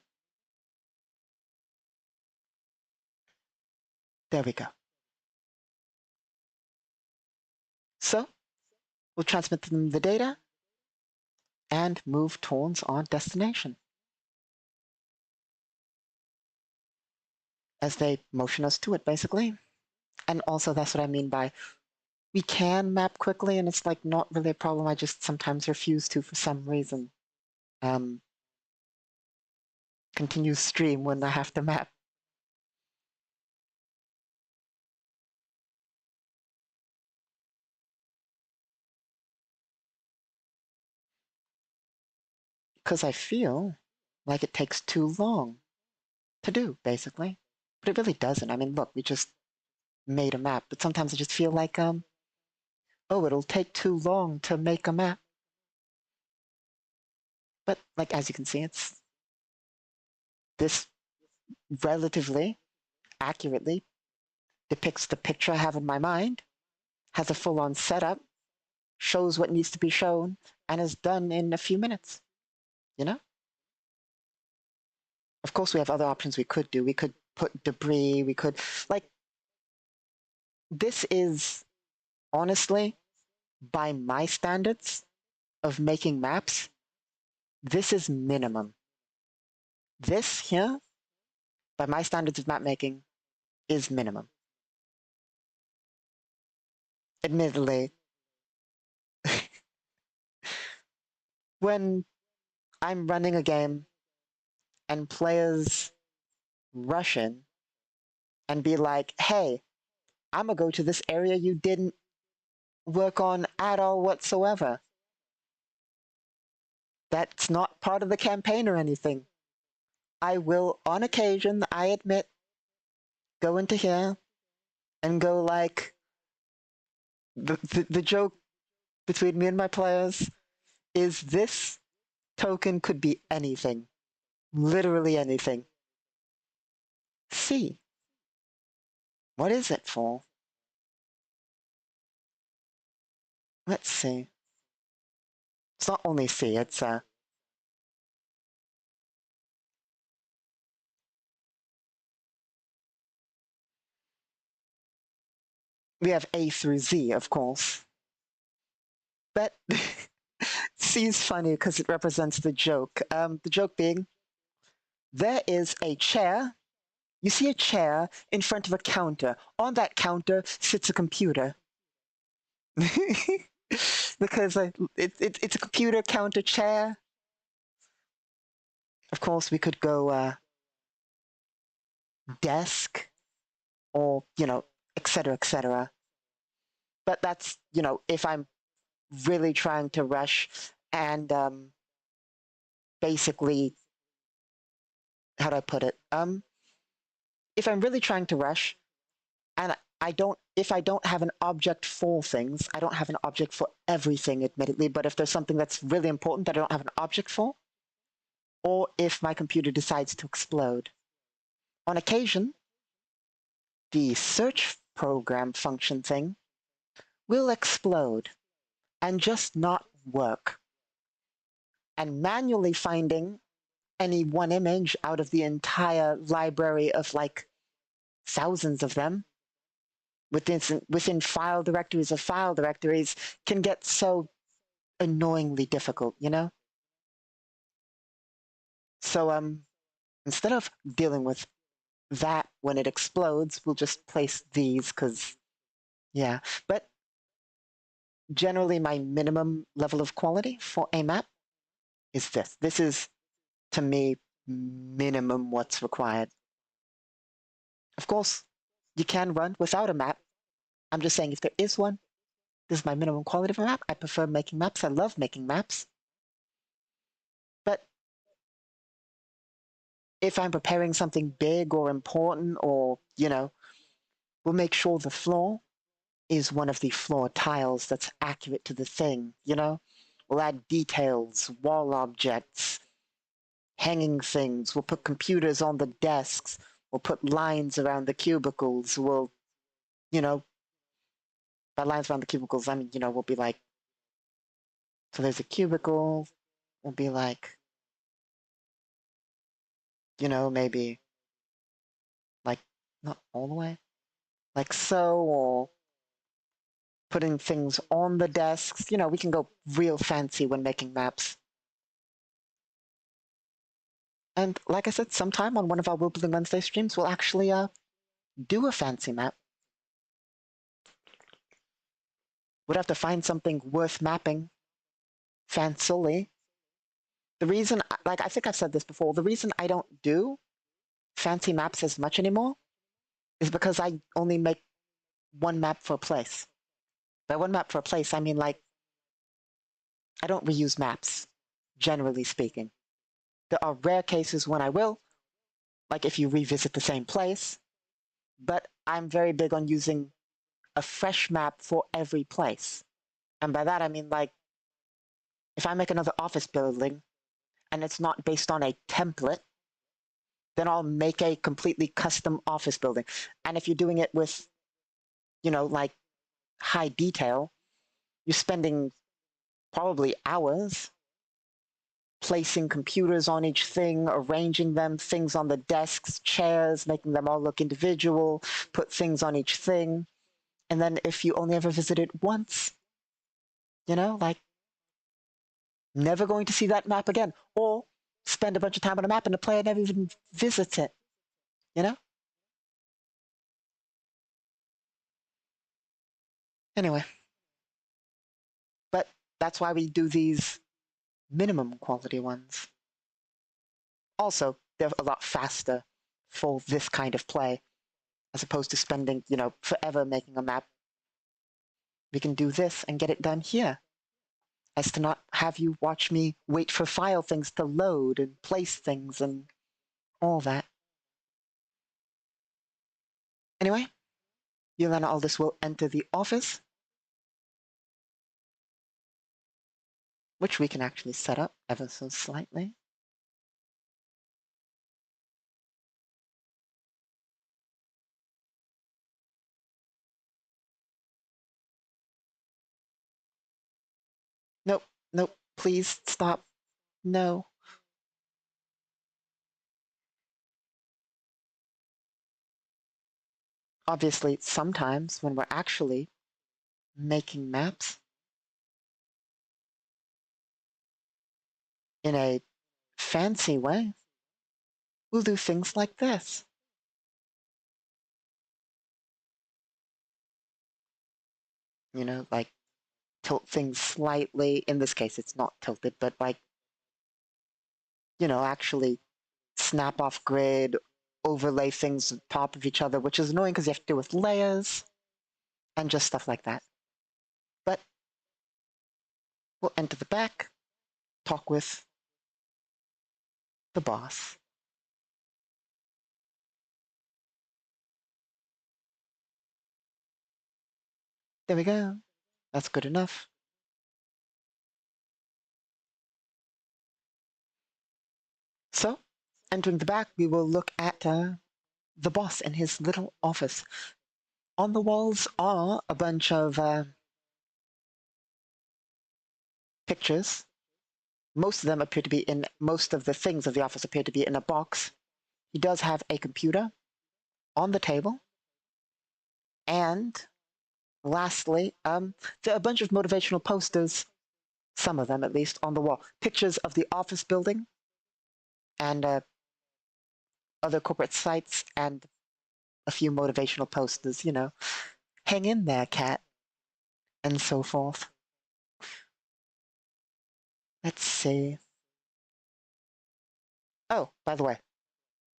Speaker 1: There we go. So, we'll transmit them the data and move towards our destination. As they motion us to it, basically. And also, that's what I mean by we can map quickly, and it's like not really a problem. I just sometimes refuse to for some reason. Continue stream when I have to map. Because I feel like it takes too long to do, basically. But it really doesn't. I mean, look, we just made a map, but sometimes I just feel like, oh, it'll take too long to make a map. But, like, as you can see, it's this relatively accurately depicts the picture I have in my mind, has a full-on setup, shows what needs to be shown, and is done in a few minutes, you know? Of course, we have other options we could do. We could put debris, we could, like, this is, honestly, by my standards of making maps, this is minimum. This here, by my standards of map making, is minimum. Admittedly, when I'm running a game and players rush in and be like, hey, I'm gonna go to this area you didn't work on at all whatsoever. That's not part of the campaign or anything. I will, on occasion, I admit, go into here and go like, the joke between me and my players is this token could be anything. Literally anything. C. What is it for? Let's see. It's not only C, it's we have A through Z, of course. But C is funny because it represents the joke. The joke being, there is a chair. You see a chair in front of a counter. On that counter sits a computer. Because it's a computer counter chair. Of course, we could go desk or, etc., etc. But that's, if I'm really trying to rush and basically, how do I put it? If I'm really trying to rush and if I don't have an object for things, I don't have an object for everything, admittedly, but if there's something that's really important that I don't have an object for, or if my computer decides to explode, on occasion, the search program function thing will explode and just not work. And manually finding any one image out of the entire library of like thousands of them within file directories of file directories can get so annoyingly difficult, So instead of dealing with that, when it explodes, we'll just place these because, yeah. But generally, my minimum level of quality for a map is this. This is, to me, minimum what's required. Of course, you can run without a map. I'm just saying if there is one, this is my minimum quality of a map. I prefer making maps. I love making maps. But if I'm preparing something big or important or, we'll make sure the floor is one of the floor tiles that's accurate to the thing, We'll add details, wall objects, hanging things. We'll put computers on the desks. We'll put lines around the cubicles. We'll, by lines around the cubicles, I mean, we'll be like, so there's a cubicle. We'll be like, maybe like not all the way, like so, or putting things on the desks. We can go real fancy when making maps. And like I said, sometime on one of our World Building Wednesday streams, we'll actually do a fancy map. We'd have to find something worth mapping fancily. The reason, like I think I've said this before, the reason I don't do fancy maps as much anymore is because I only make one map for a place. By one map for a place, I mean like, I don't reuse maps, generally speaking. There are rare cases when I will, like if you revisit the same place, but I'm very big on using a fresh map for every place. And by that, I mean like, if I make another office building and it's not based on a template, then I'll make a completely custom office building. And if you're doing it with, like high detail, you're spending probably hours placing computers on each thing, arranging them, things on the desks, chairs, making them all look individual, put things on each thing. And then if you only ever visit it once, like never going to see that map again, or spend a bunch of time on a map and the player never even visits it, Anyway, but that's why we do these minimum quality ones. Also, they're a lot faster for this kind of play, as opposed to spending, forever making a map. We can do this and get it done here, as to not have you watch me wait for file things to load and place things and all that. Anyway, Yelena Aldis will enter the office, which we can actually set up ever so slightly. Nope, nope, please stop. No. Obviously, sometimes when we're actually making maps in a fancy way, we'll do things like this. Like tilt things slightly. In this case, it's not tilted, but like, actually snap off grid, overlay things on top of each other, which is annoying because you have to deal with layers and just stuff like that. But we'll enter the back, talk with the boss. There we go. That's good enough. So, entering the back, we will look at the boss in his little office. On the walls are a bunch of pictures. Most of them appear to be in, most of the things of the office appear to be in a box. He does have a computer on the table. And lastly, there are a bunch of motivational posters, some of them at least, on the wall. Pictures of the office building and other corporate sites and a few motivational posters, hang in there, cat, and so forth. Let's see. Oh, by the way,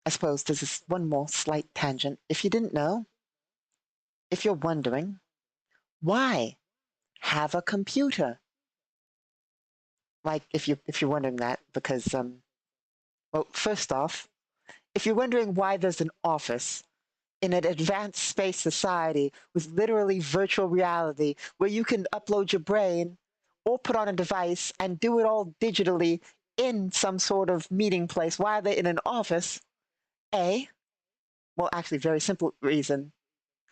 Speaker 1: I suppose this is one more slight tangent. If you didn't know, if you're wondering, why have a computer? Like, if you're wondering that, because well, first off, if you're wondering why there's an office in an advanced space society with literally virtual reality where you can upload your brain or put on a device and do it all digitally in some sort of meeting place, why are they in an office? Well, actually, very simple reason,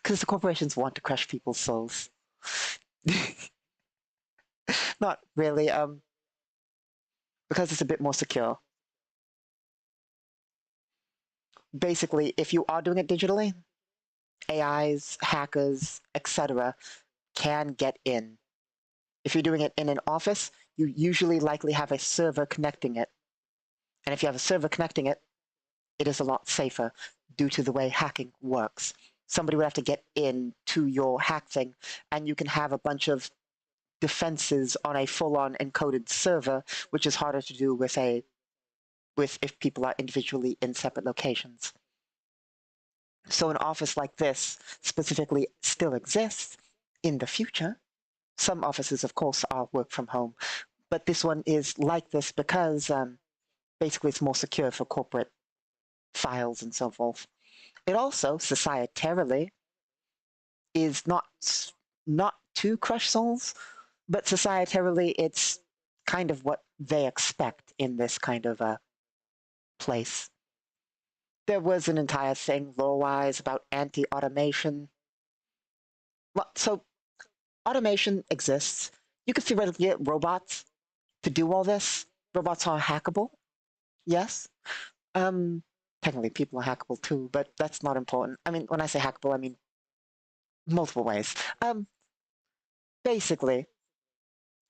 Speaker 1: because the corporations want to crush people's souls. Not really, because it's a bit more secure. Basically, if you are doing it digitally, AIs, hackers, etc., can get in. If you're doing it in an office, you usually likely have a server connecting it. And if you have a server connecting it, it is a lot safer due to the way hacking works. Somebody would have to get into your hack thing, and you can have a bunch of defenses on a full-on encoded server, which is harder to do with if people are individually in separate locations. So an office like this specifically still exists in the future. Some offices, of course, are work from home, but this one is like this because basically it's more secure for corporate files and so forth. It also, societarily, is not to crush souls, but societarily it's kind of what they expect in this kind of a place. There was an entire thing, lore-wise, about anti-automation. Well, so automation exists. You could theoretically get robots to do all this. Robots are hackable, yes. Technically, people are hackable too, but that's not important. I mean, when I say hackable, I mean multiple ways. Basically,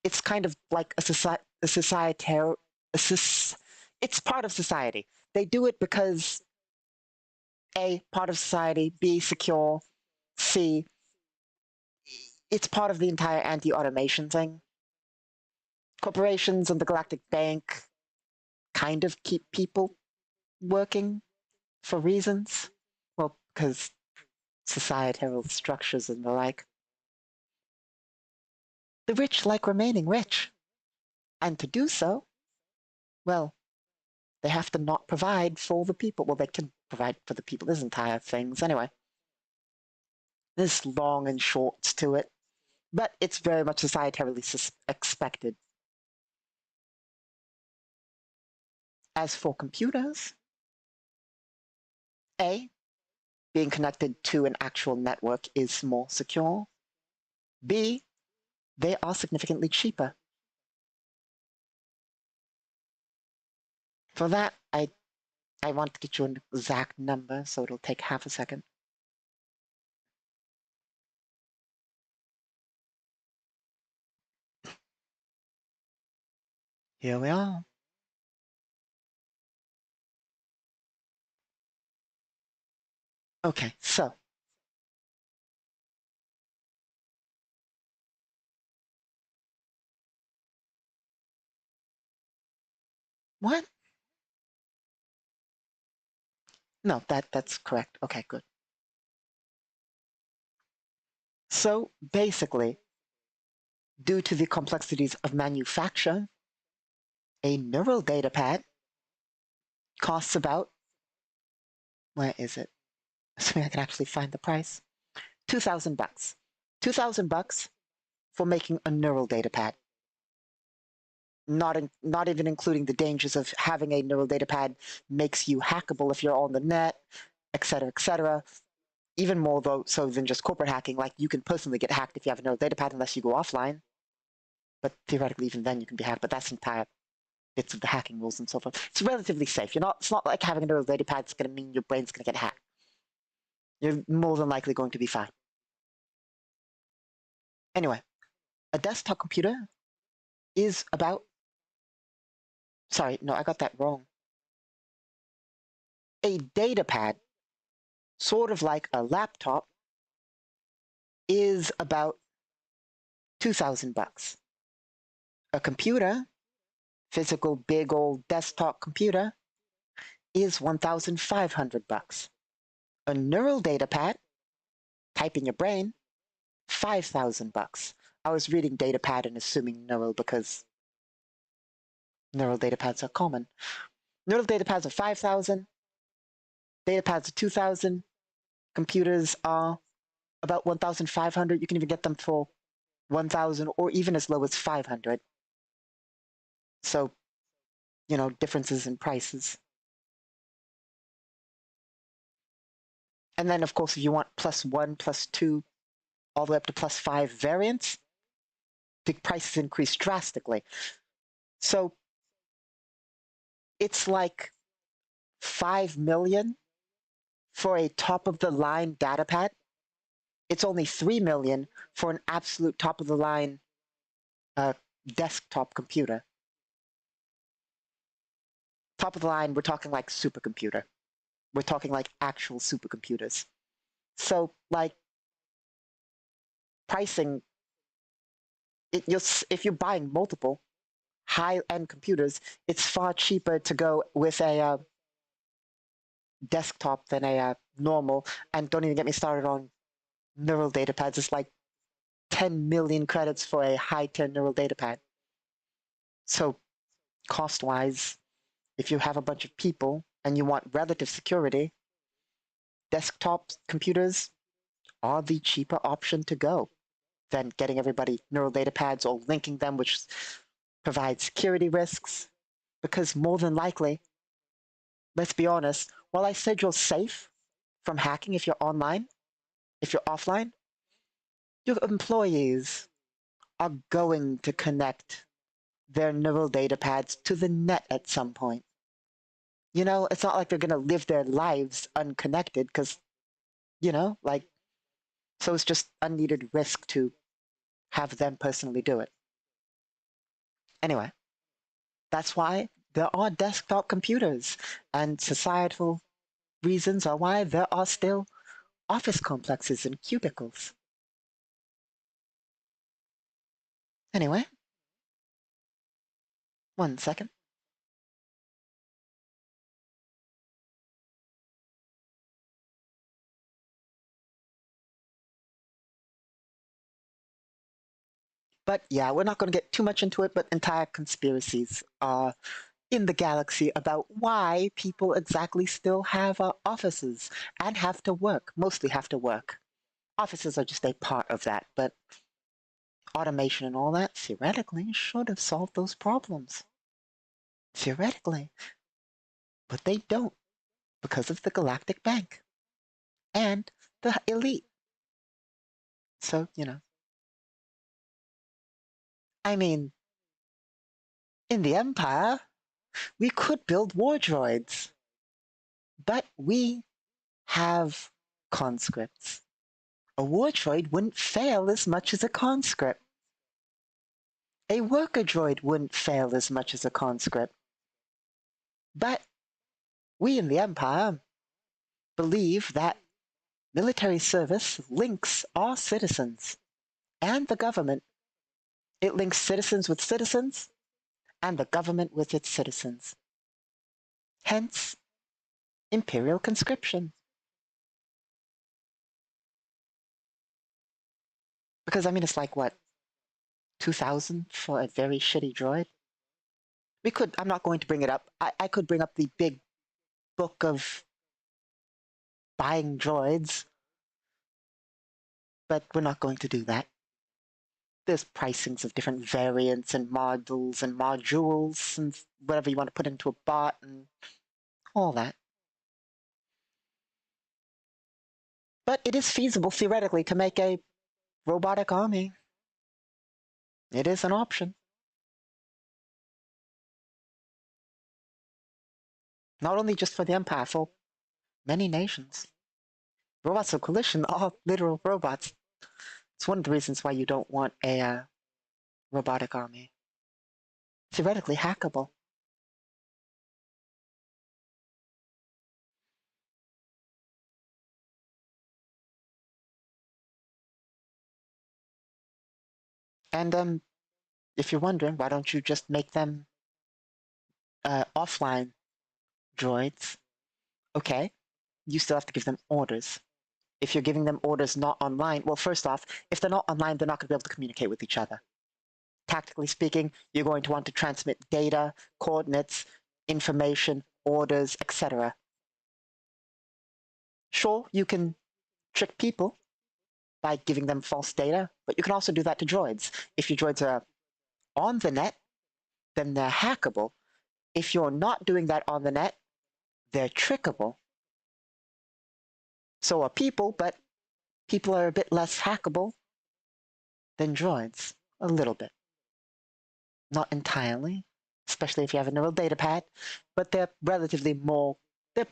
Speaker 1: it's kind of like a societal. It's part of society. They do it because A, part of society, B, secure, C, it's part of the entire anti-automation thing. Corporations and the Galactic Bank kind of keep people working for reasons. Well, because societal structures and the like. The rich like remaining rich. And to do so, well, they have to not provide for the people. Well, they can provide for the people. There's entire things. Anyway, there's long and shorts to it, but it's very much societally expected. As for computers, A, being connected to an actual network is more secure. B, they are significantly cheaper. For that, I want to get you an exact number, so it'll take half a second. Here we are. Okay, so what? No, that's correct. Okay, good. So basically, due to the complexities of manufacture, a neural data pad costs about, where is it? So I can actually find the price. $2,000. $2,000 for making a neural data pad. Not even including the dangers of having a neural data pad makes you hackable if you're on the net, etc., etc. Even more though so than just corporate hacking. Like you can personally get hacked if you have a neural data pad unless you go offline. But theoretically, even then you can be hacked. But that's entire bits of the hacking rules and so forth. It's relatively safe. It's not like having a neural data pad is going to mean your brain's going to get hacked. You're more than likely going to be fine. Anyway, a desktop computer is about. Sorry, no, I got that wrong. A datapad, sort of like a laptop, is about 2,000 bucks. A computer, physical big old desktop computer, is 1,500 bucks. A neural datapad, type in your brain, 5,000 bucks. I was reading datapad and assuming neural because neural datapads are common. Neural datapads are 5,000, datapads are 2,000, computers are about 1,500. You can even get them for 1,000 or even as low as 500. So, differences in prices. And then, of course, if you want +1, +2, all the way up to +5 variants, the prices increase drastically. So it's like 5 million for a top-of-the-line datapad. It's only 3 million for an absolute top-of-the-line desktop computer. Top of the line, we're talking like supercomputer. We're talking like actual supercomputers. So, like, pricing, if you're buying multiple high-end computers, it's far cheaper to go with a desktop than a normal. And don't even get me started on neural datapads. It's like 10 million credits for a high-tier neural datapad. So, cost-wise, if you have a bunch of people and you want relative security, desktop computers are the cheaper option to go than getting everybody neural datapads or linking them, which provides security risks. Because more than likely, let's be honest, while I said you're safe from hacking if you're online, if you're offline, your employees are going to connect their neural datapads to the net at some point. It's not like they're going to live their lives unconnected because, so it's just unneeded risk to have them personally do it. Anyway, that's why there are desktop computers, and societal reasons are why there are still office complexes and cubicles. Anyway, 1 second. But yeah, we're not going to get too much into it, but entire conspiracies are in the galaxy about why people exactly still have offices and have to work, mostly have to work. Offices are just a part of that, but automation and all that theoretically should have solved those problems. Theoretically. But they don't because of the Galactic Bank and the elite. So, I mean, in the Empire, we could build war droids, but we have conscripts. A war droid wouldn't fail as much as a conscript. A worker droid wouldn't fail as much as a conscript. But we in the Empire believe that military service links our citizens and the government. It links citizens with citizens and the government with its citizens. Hence, imperial conscription. Because, it's like, what, 2,000 for a very shitty droid? I'm not going to bring it up. I could bring up the big book of buying droids, but we're not going to do that. There's pricings of different variants and modules and modules and whatever you want to put into a bot and all that. But it is feasible, theoretically, to make a robotic army. It is an option. Not only just for the Empire, for many nations. Robots of Coalition are literal robots. It's one of the reasons why you don't want a robotic army. Theoretically hackable. And if you're wondering, why don't you just make them offline droids? Okay, you still have to give them orders. If you're giving them orders not online, well, first off, if they're not online, they're not going to be able to communicate with each other. Tactically speaking, you're going to want to transmit data, coordinates, information, orders, etc. Sure, you can trick people by giving them false data, but you can also do that to droids. If your droids are on the net, then they're hackable. If you're not doing that on the net, they're trickable. So are people, but people are a bit less hackable than droids. A little bit. Not entirely, especially if you have a neural data pad, but they're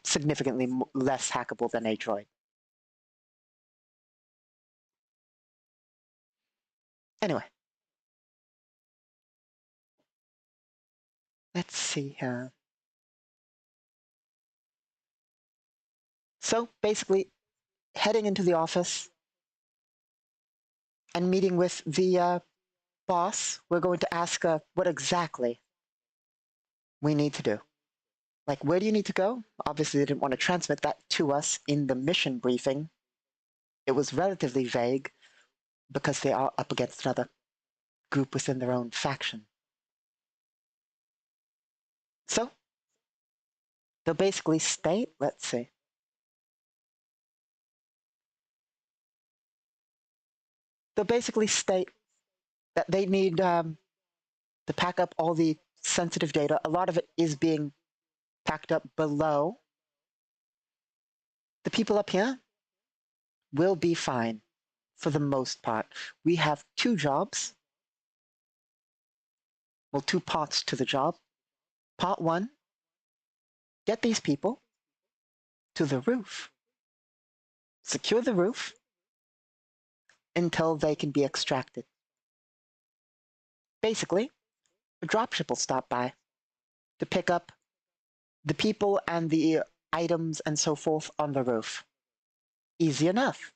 Speaker 1: significantly less hackable than a droid. Anyway. Let's see here. So basically, heading into the office and meeting with the boss, we're going to ask what exactly we need to do. Like, where do you need to go? Obviously, they didn't want to transmit that to us in the mission briefing. It was relatively vague because they are up against another group within their own faction. So, they'll basically state, let's see. They'll basically state that they need to pack up all the sensitive data. A lot of it is being packed up below. The people up here will be fine for the most part. We have two jobs. Well, two parts to the job. Part one, get these people to the roof. Secure the roof until they can be extracted. Basically, a dropship will stop by to pick up the people and the items and so forth on the roof. Easy enough.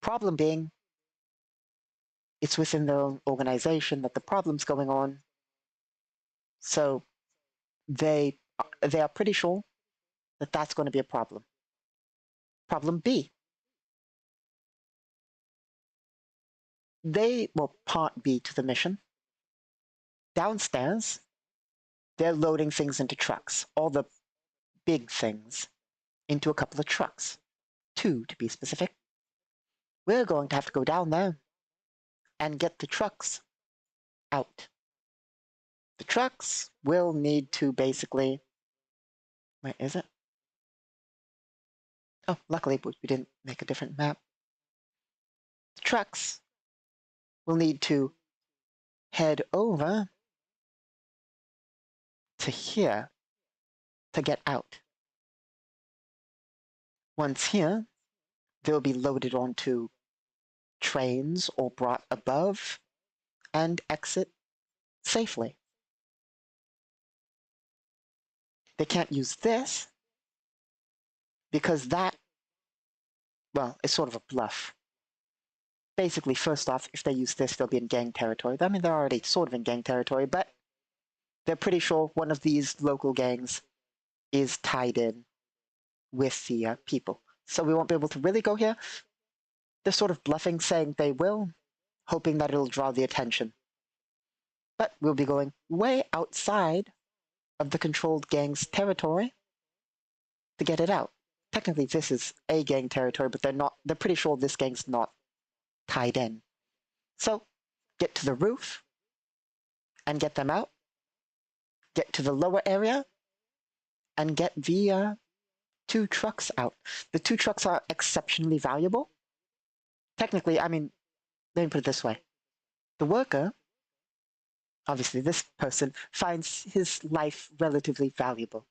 Speaker 1: Problem being, it's within their own organization that the problem's going on. So they are pretty sure that that's going to be a problem. Problem B. Part B to the mission. Downstairs, they're loading things into trucks. All the big things into a couple of trucks. 2 to be specific. We're going to have to go down there and get the trucks out. The trucks will need to basically... Where is it? Oh, luckily we didn't make a different map. The trucks will need to head over to here to get out. Once here, they'll be loaded onto trains or brought above and exit safely. They can't use this because that, well, it's sort of a bluff. Basically, first off, if they use this, they'll be in gang territory. I mean, they're already sort of in gang territory, but they're pretty sure one of these local gangs is tied in with the people. So we won't be able to really go here. They're sort of bluffing, saying they will, hoping that it'll draw the attention. But we'll be going way outside of the controlled gang's territory to get it out. Technically, this is a gang territory, but they're pretty sure this gang's not tied in. So, get to the roof and get them out. Get to the lower area and get the 2 trucks out. The 2 trucks are exceptionally valuable. Technically, I mean, let me put it this way. The worker, obviously this person, finds his life relatively valuable.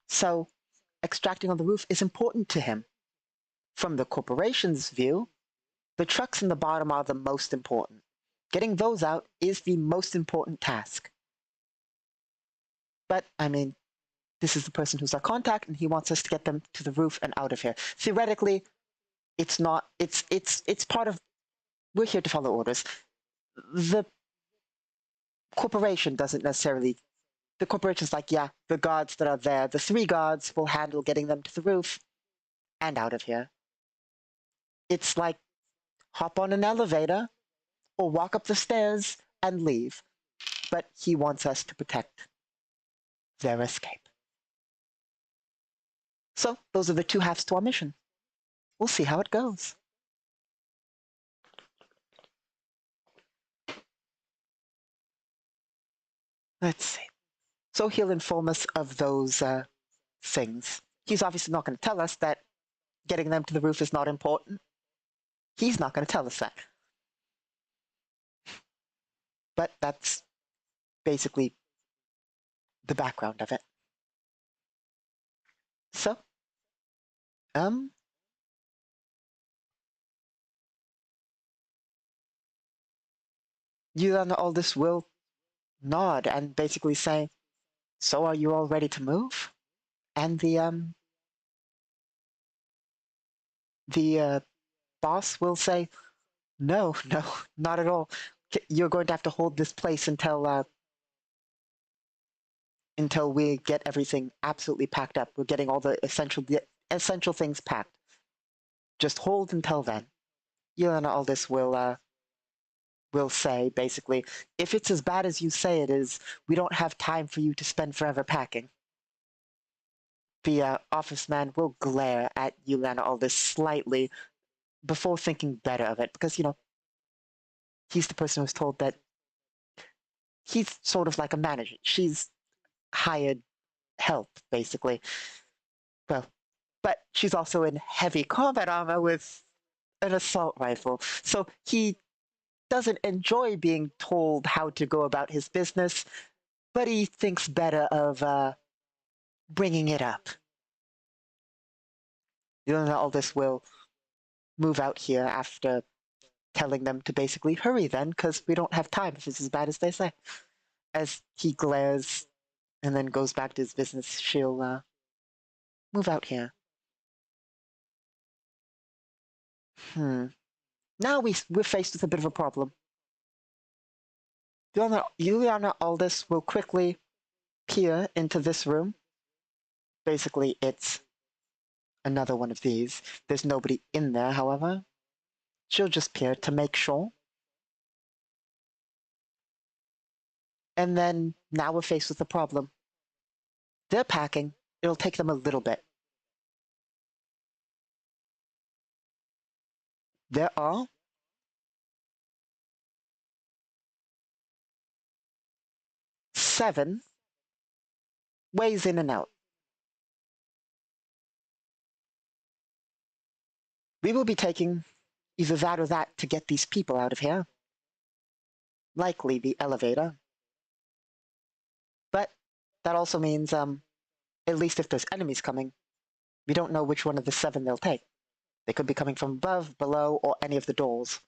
Speaker 1: So, extracting on the roof is important to him. From the corporation's view, the trucks in the bottom are the most important. Getting those out is the most important task. But, I mean, this is the person who's our contact, and he wants us to get them to the roof and out of here. Theoretically, it's not, it's part of, we're here to follow orders. the corporation doesn't necessarily. The corporation's like, yeah, the guards that are there, the 3 guards will handle getting them to the roof and out of here. It's like hop on an elevator or walk up the stairs and leave. But he wants us to protect their escape. So those are the 2 halves to our mission. We'll see how it goes. Let's see. So he'll inform us of those things. He's obviously not going to tell us that getting them to the roof is not important. He's not going to tell us that. But that's basically the background of it. So, you and Aldous will nod and basically say, so are you all ready to move? And the boss will say, no, not at all. You're going to have to hold this place until we get everything absolutely packed up. We're getting all the essential things packed. Just hold until then. Yelena Aldous will say, basically, if it's as bad as you say it is, we don't have time for you to spend forever packing. The office man will glare at Yelena Aldous slightly before thinking better of it, because, he's the person who's told that he's sort of like a manager. She's hired help, basically. Well, but she's also in heavy combat armor with an assault rifle. So he doesn't enjoy being told how to go about his business, but he thinks better of bringing it up. All this will move out here after telling them to basically hurry then, because we don't have time if it's as bad as they say. As he glares and then goes back to his business, she'll move out here. Now we're faced with a bit of a problem. Juliana Aldous will quickly peer into this room. Basically, it's another one of these. There's nobody in there, however. She'll just peer to make sure. And then now we're faced with a problem. They're packing. It'll take them a little bit. There are 7 ways in and out. We will be taking either that or that to get these people out of here. Likely the elevator. But that also means, at least if there's enemies coming, we don't know which one of the 7 they'll take. They could be coming from above, below, or any of the doors.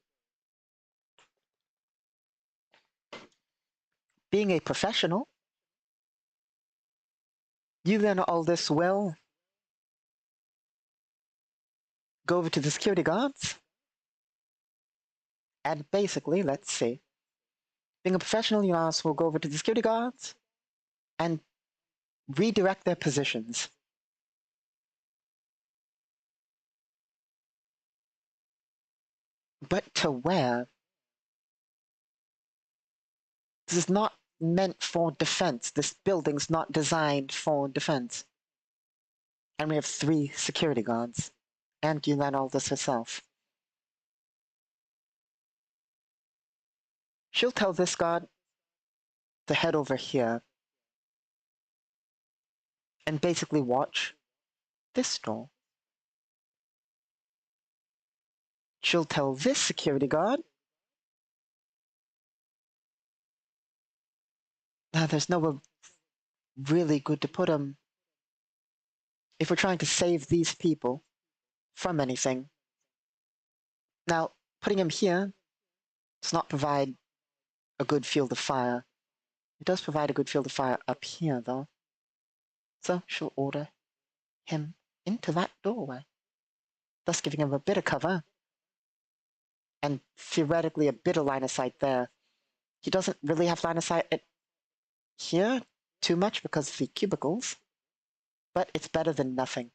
Speaker 1: Being a professional, you then all this will go over to the security guards and basically, let's see. Being a professional, you also will go over to the security guards and redirect their positions. But to where? This is not meant for defense. This building's not designed for defense. And we have 3 security guards. And Yulana Aldous herself. She'll tell this guard to head over here and basically watch this door. She'll tell this security guard there's nowhere really good to put him. If we're trying to save these people from anything. Now, putting him here does not provide a good field of fire. It does provide a good field of fire up here, though. So she'll order him into that doorway, thus giving him a bit of cover and theoretically a bit of line of sight there. He doesn't really have line of sight at here too much because of the cubicles, but it's better than nothing.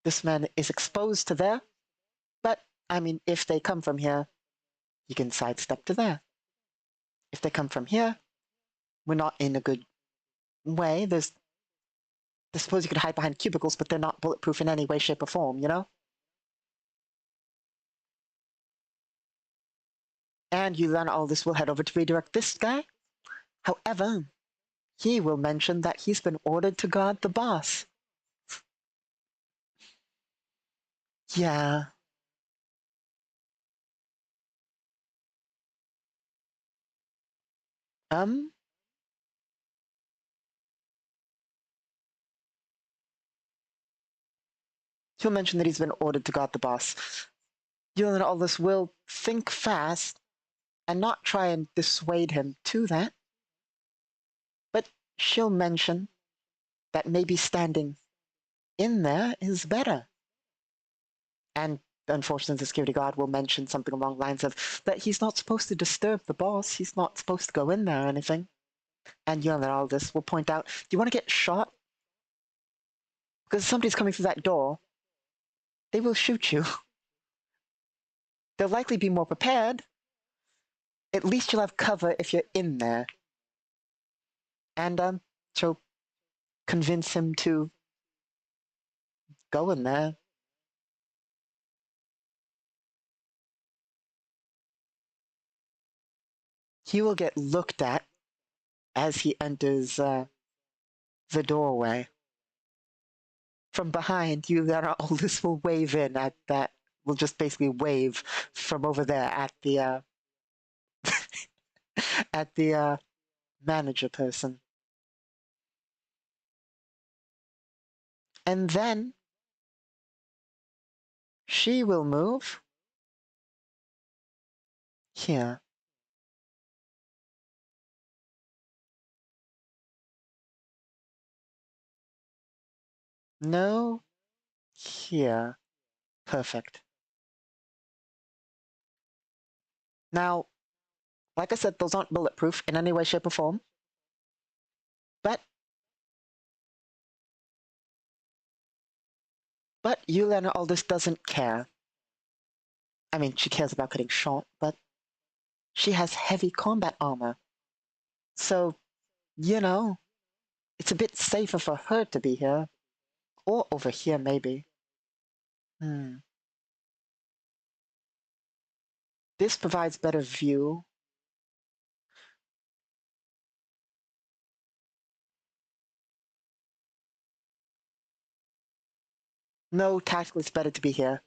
Speaker 1: This man is exposed to there, but, I mean, if they come from here, you can sidestep to there. If they come from here, we're not in a good way. I suppose you could hide behind cubicles, but they're not bulletproof in any way, shape, or form, you know? And you learn all this will head over to redirect this guy. However, he will mention that he's been ordered to guard the boss. Yeah. Um, he'll mention that he's been ordered to guard the boss. You and Aldous will think fast and not try and dissuade him to that, but she'll mention that maybe standing in there is better. And unfortunately, the security guard will mention something along the lines of that he's not supposed to disturb the boss, he's not supposed to go in there or anything. And young and Aldous will point out, do you want to get shot? Because if somebody's coming through that door, they will shoot you. They'll likely be more prepared. At least you'll have cover if you're in there. And she'll convince him to go in there. He will get looked at as he enters the doorway. From behind, you and Aldous will wave in at that. Will just basically wave from over there at the at the manager person. And then she will move here. No, here. Perfect. Now, like I said, those aren't bulletproof in any way, shape, or form. But Yulena Aldous doesn't care. I mean, she cares about getting shot, but she has heavy combat armor. So, you know, it's a bit safer for her to be here. Or over here, maybe. This provides better view. No, tactically it's better to be here.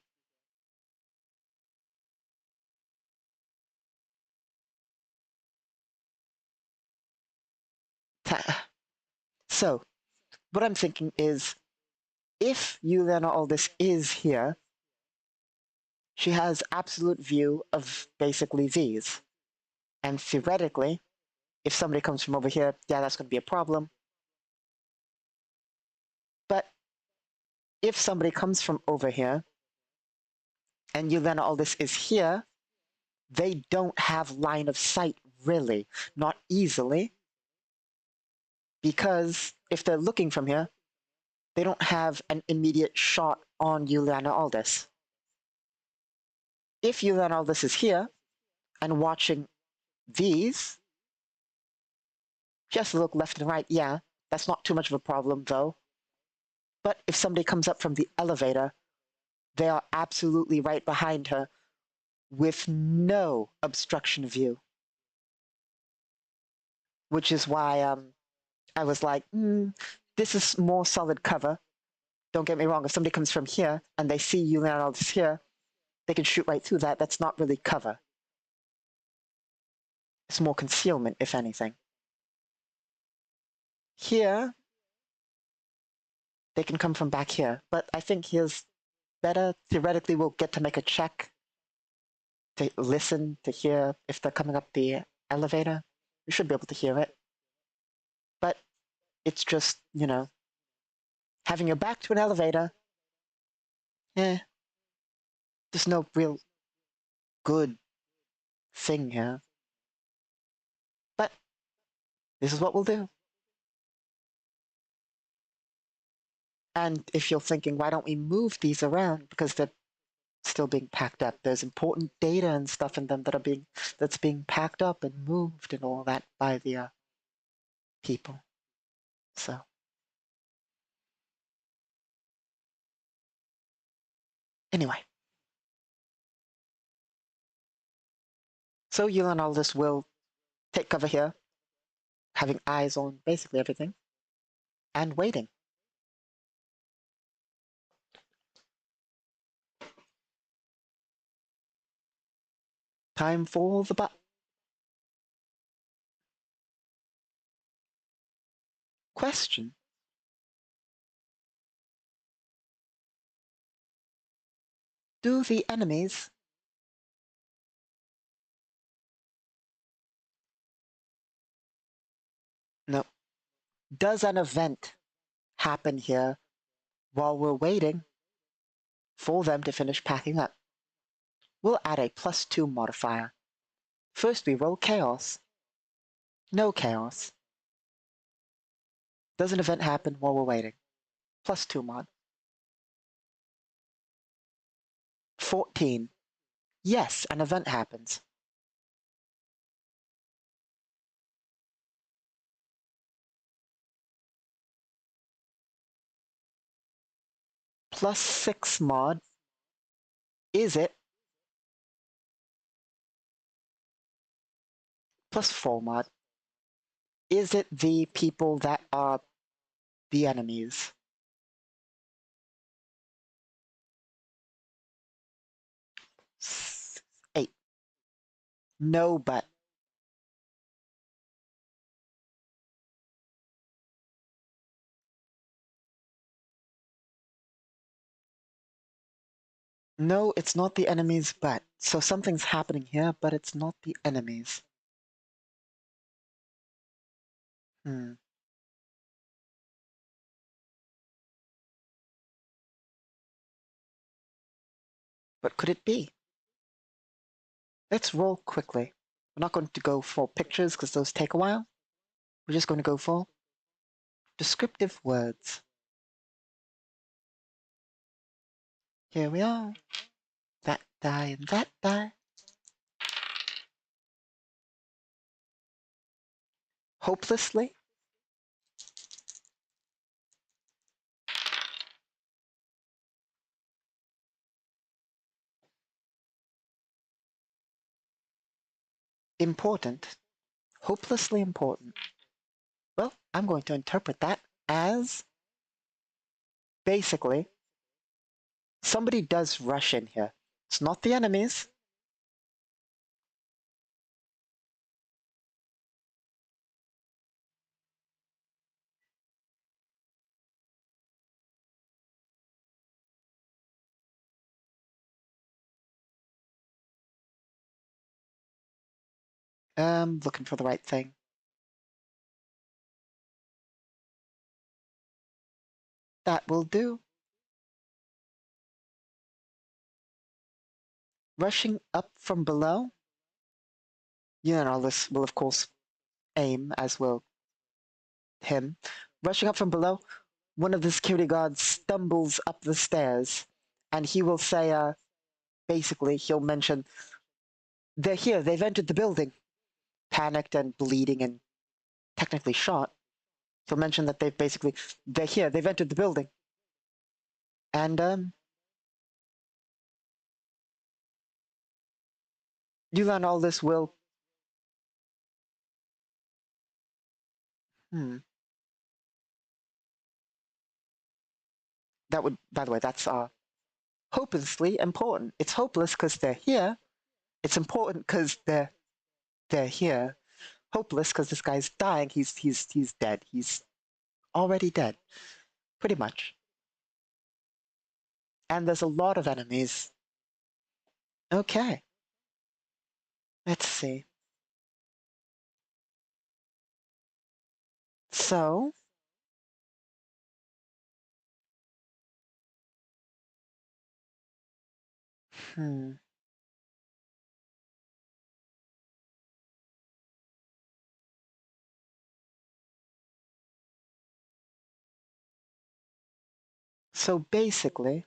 Speaker 1: So, what I'm thinking is, if Yulena Aldous is here, she has absolute view of basically these. And theoretically, if somebody comes from over here, yeah, that's going to be a problem. But if somebody comes from over here, and Yulena Aldous is here, they don't have line of sight, really. Not easily. Because if they're looking from here, they don't have an immediate shot on Yulena Aldous. If Yulena Aldous is here, and watching these, she has to look left and right, yeah. That's not too much of a problem, though. But if somebody comes up from the elevator, they are absolutely right behind her with no obstruction of view. Which is why I was like, this is more solid cover. Don't get me wrong, if somebody comes from here and they see Yulena Aldous here, they can shoot right through that. That's not really cover. It's more concealment, if anything. Here, they can come from back here, but I think here's better. Theoretically, we'll get to make a check to listen, to hear if they're coming up the elevator. We should be able to hear it. But it's just, you know, having your back to an elevator, there's no real good thing here. But this is what we'll do. And if you're thinking, why don't we move these around? Because they're still being packed up. There's important data and stuff in them that's being packed up and moved and all that by the people. So anyway. So you and all this will take cover here, having eyes on basically everything, and waiting. Time for the but. Question. Do the enemies no. Does an event happen here while we're waiting for them to finish packing up? We'll add a +2 modifier. First we roll chaos. No chaos. Does an event happen while we're waiting? +2 mod. 14. Yes, an event happens. +6 mod. Is it? +4 mod. Is it the people that are the enemies? S 8. No, but. No, it's not the enemies, but. So something's happening here, but it's not the enemies. What could it be? Let's roll quickly. We're not going to go for pictures because those take a while. We're just going to go for descriptive words. Here we are. That die and that die. Hopelessly. Important. Hopelessly important. Well, I'm going to interpret that as basically somebody does rush in here. It's not the enemies. Looking for the right thing. That will do. Rushing up from below. You know, this will of course aim, as will him. Rushing up from below, one of the security guards stumbles up the stairs, and he will say, basically, he'll mention, they're here, they've entered the building. Panicked and bleeding and technically shot. He'll mention that they're here, they've entered the building. And, you learn all this will, that would, by the way, that's, hopelessly important. It's hopeless because they're here. It's important because they're here. Hopeless because this guy's dying. He's dead. He's already dead, pretty much. And there's a lot of enemies. Okay, let's see. So, So basically,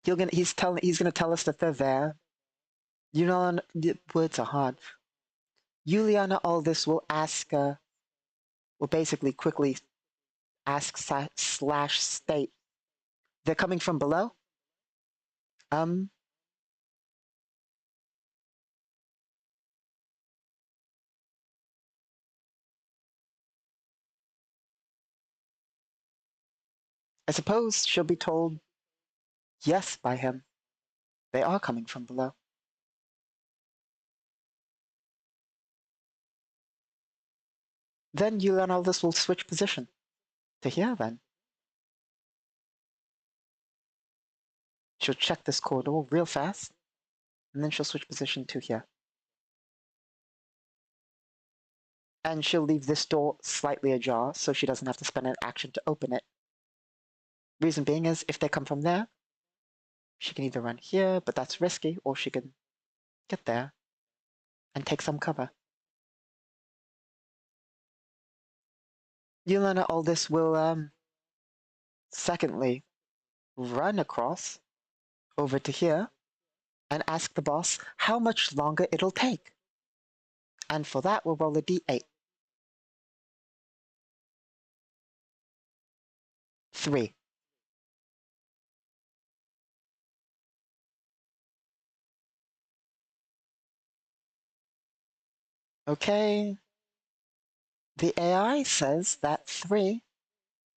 Speaker 1: he's gonna tell us that they're there. You know, the words are hard. Juliana Aldous will ask, will basically quickly ask slash state. They're coming from below? Um, I suppose she'll be told yes by him. They are coming from below. Then Juliana Aldous will switch position to here then. She'll check this corridor real fast, and then she'll switch position to here. And she'll leave this door slightly ajar so she doesn't have to spend an action to open it. Reason being is, if they come from there, she can either run here, but that's risky, or she can get there and take some cover. Yelena Aldous will, secondly, run across over to here and ask the boss how much longer it'll take. And for that, we'll roll a d8. 3. Okay. The AI says that 3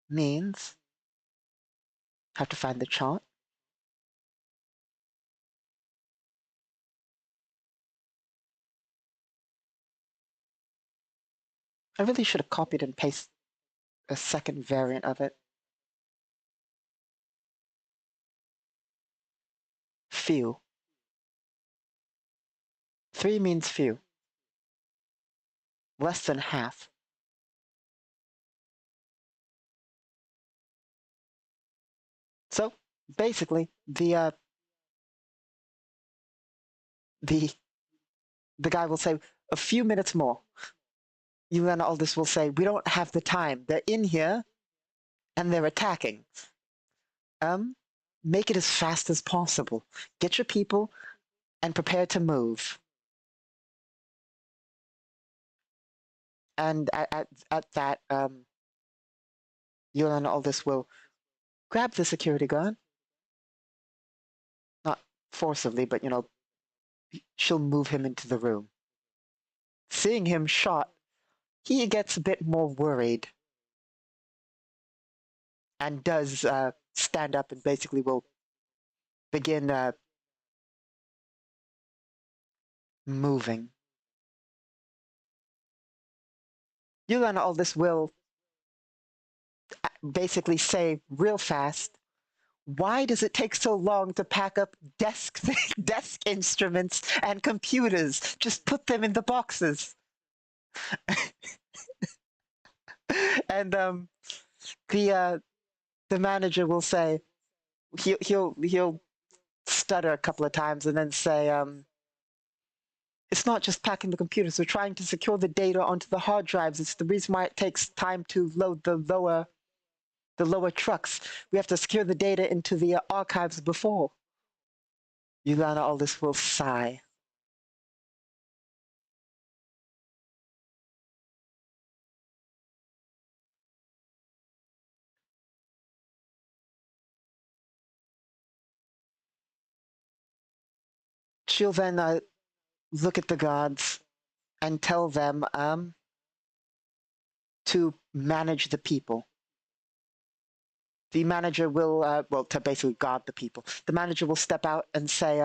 Speaker 1: means have to find the chart. I really should have copied and pasted a second variant of it. Few. 3 means few. Less than half. So basically, the guy will say a few minutes more. Yelena Aldous will say, we don't have the time. They're in here and they're attacking. Make it as fast as possible. Get your people and prepare to move. And at that, Yelena Aldous will grab the security guard. Not forcibly, but, she'll move him into the room. Seeing him shot, he gets a bit more worried and does stand up and basically will begin moving. Yelena Aldous will basically say real fast, why does it take so long to pack up desk instruments and computers? Just put them in the boxes. And the manager will say, he'll stutter a couple of times and then say, it's not just packing the computers. We're trying to secure the data onto the hard drives. It's the reason why it takes time to load the lower trucks. We have to secure the data into the archives before. Yulana Aldous will sigh. She'll then look at the guards and tell them to manage the people. The manager will, to basically guard the people. The manager will step out and say,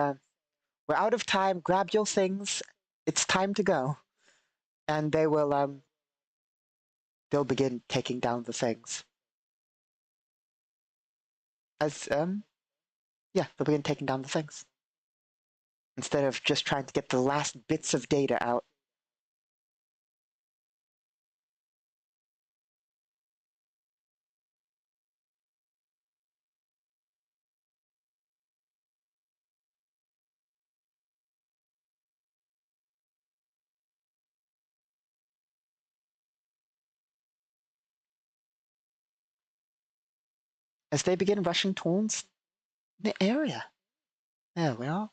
Speaker 1: we're out of time, grab your things, it's time to go. And they will, they'll begin taking down the things. Yeah, they'll begin taking down the things. Instead of just trying to get the last bits of data out. as they begin rushing towards the area. There we are.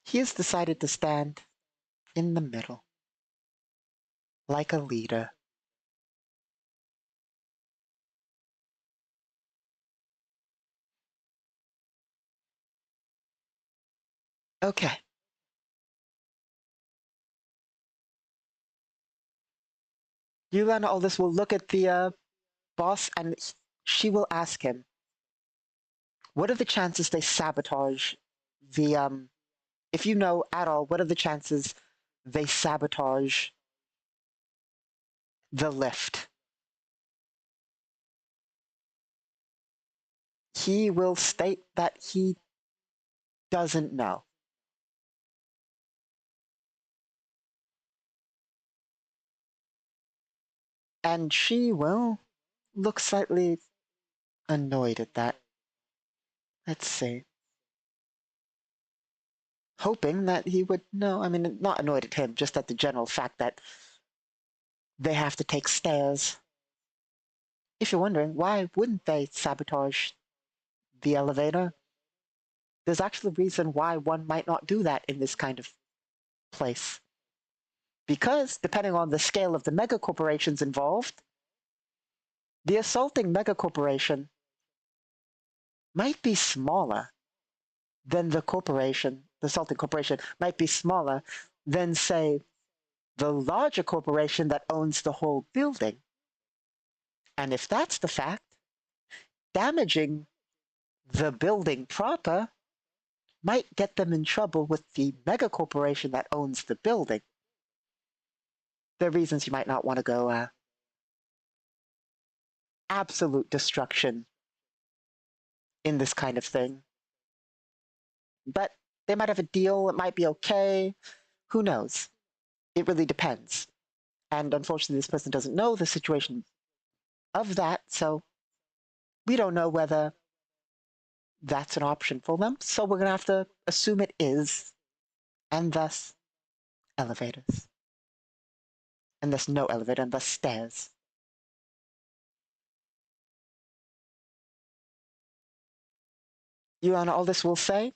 Speaker 1: He has decided to stand in the middle, like a leader. Okay. Yulana Aldous will look at the boss and she will ask him, what are the chances they sabotage the, if you know at all, what are the chances they sabotage the lift? He will state that he doesn't know. And she will look slightly annoyed at that. Let's see. Hoping that he would know. I mean, not annoyed at him, just at the general fact that they have to take stairs. If you're wondering, why wouldn't they sabotage the elevator? There's actually a reason why one might not do that in this kind of place. Because, depending on the scale of the megacorporations involved, the assaulting megacorporation might be smaller than the corporation, the assaulting corporation might be smaller than, say, the larger corporation that owns the whole building. And if that's the fact, damaging the building proper might get them in trouble with the megacorporation that owns the building. There are reasons you might not want to go absolute destruction in this kind of thing. But they might have a deal, it might be okay. Who knows? It really depends. And unfortunately, this person doesn't know the situation of that, so we don't know whether that's an option for them. So we're going to have to assume it is, and thus elevators. And thus no elevator, and thus stairs. You and all this will say,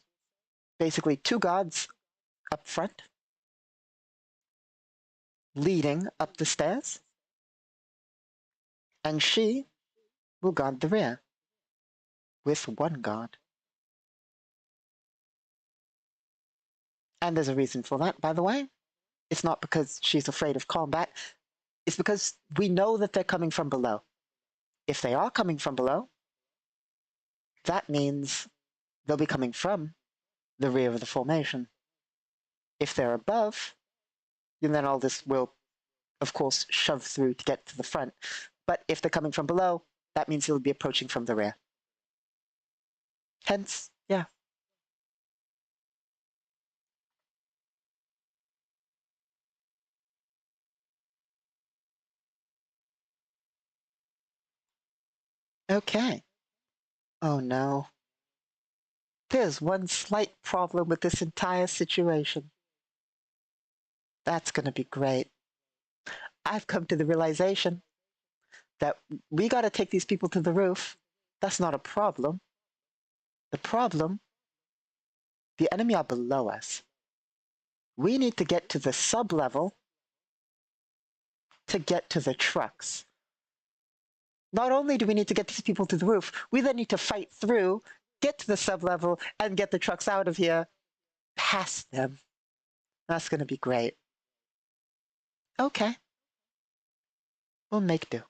Speaker 1: basically two gods up front, leading up the stairs, and she will guard the rear with one guard. And there's a reason for that, by the way. It's not because she's afraid of combat. It's because we know that they're coming from below. If they are coming from below, that means they'll be coming from the rear of the formation. If they're above, then all this will, of course, shove through to get to the front. But if they're coming from below, that means they'll be approaching from the rear. Hence, yeah. Okay. Oh no. There's one slight problem with this entire situation. That's going to be great. I've come to the realization that we got to take these people to the roof. That's not a problem. The problem, the enemy are below us. We need to get to the sub-level to get to the trucks. Not only do we need to get these people to the roof, we then need to fight through, get to the sub-level, and get the trucks out of here past them. That's going to be great. Okay. We'll make do.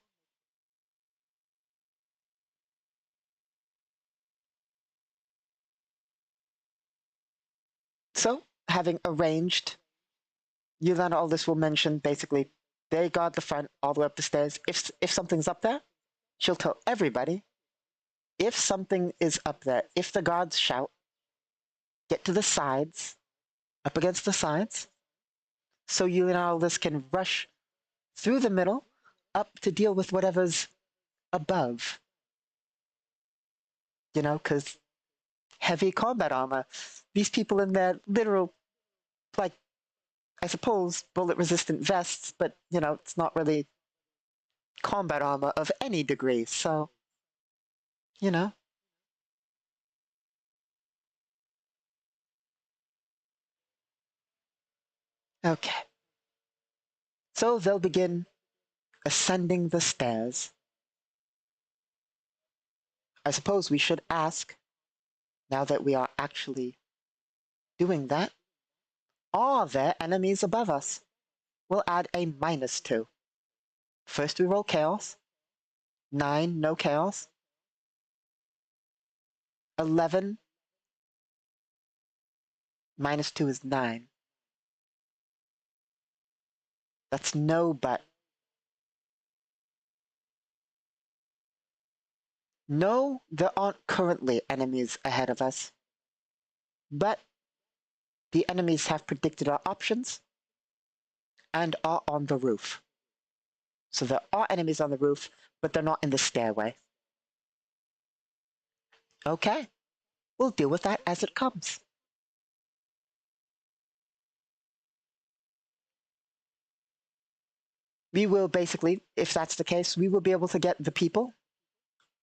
Speaker 1: So, having arranged, Yulana Aldous will mention basically they guard the front all the way up the stairs. If something's up there, she'll tell everybody. If something is up there, if the guards shout, get to the sides, up against the sides, so Yulana Aldous can rush through the middle, up to deal with whatever's above. You know, because heavy combat armor. These people in their literal, like, I suppose bullet-resistant vests, but, it's not really combat armor of any degree, so, you know. Okay. So they'll begin ascending the stairs. I suppose we should ask, now that we are actually doing that, are there enemies above us? We'll add a -2. First we roll chaos. 9, no chaos. 11, -2 is 9. That's no but. No, there aren't currently enemies ahead of us. But the enemies have predicted our options and are on the roof. So there are enemies on the roof, but they're not in the stairway. Okay, we'll deal with that as it comes. We will basically, if that's the case, we will be able to get the people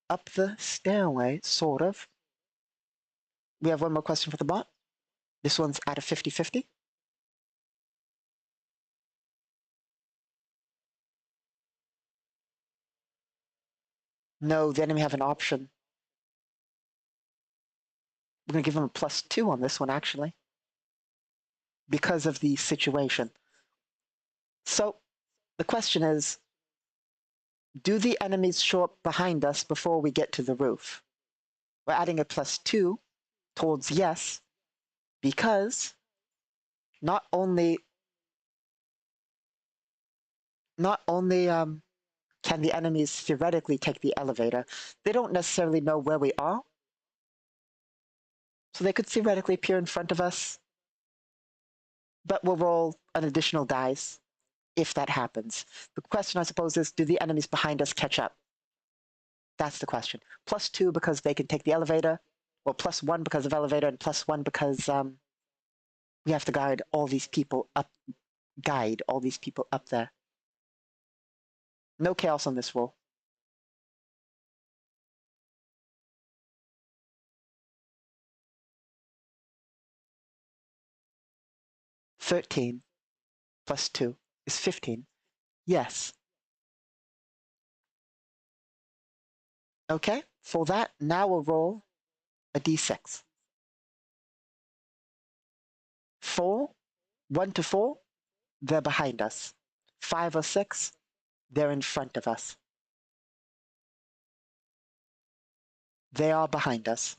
Speaker 1: up the stairway, sort of. We have one more question for the bot. This one's at a 50-50. No, the enemy have an option. We're going to give them a +2 on this one, actually, because of the situation. So the question is, do the enemies show up behind us before we get to the roof? We're adding a +2 towards yes, because not only can the enemies theoretically take the elevator, they don't necessarily know where we are. So they could theoretically appear in front of us, but we'll roll an additional dice if that happens. The question, I suppose, is, do the enemies behind us catch up? That's the question. +2 because they can take the elevator, or +1 because of elevator, and +1 because we have to guide all these people up there. No chaos on this roll. +13 +2 is 15. Yes. Okay, for that, now we'll roll a d6. 4, 1 to 4, they're behind us. 5 or 6, they're in front of us. They are behind us.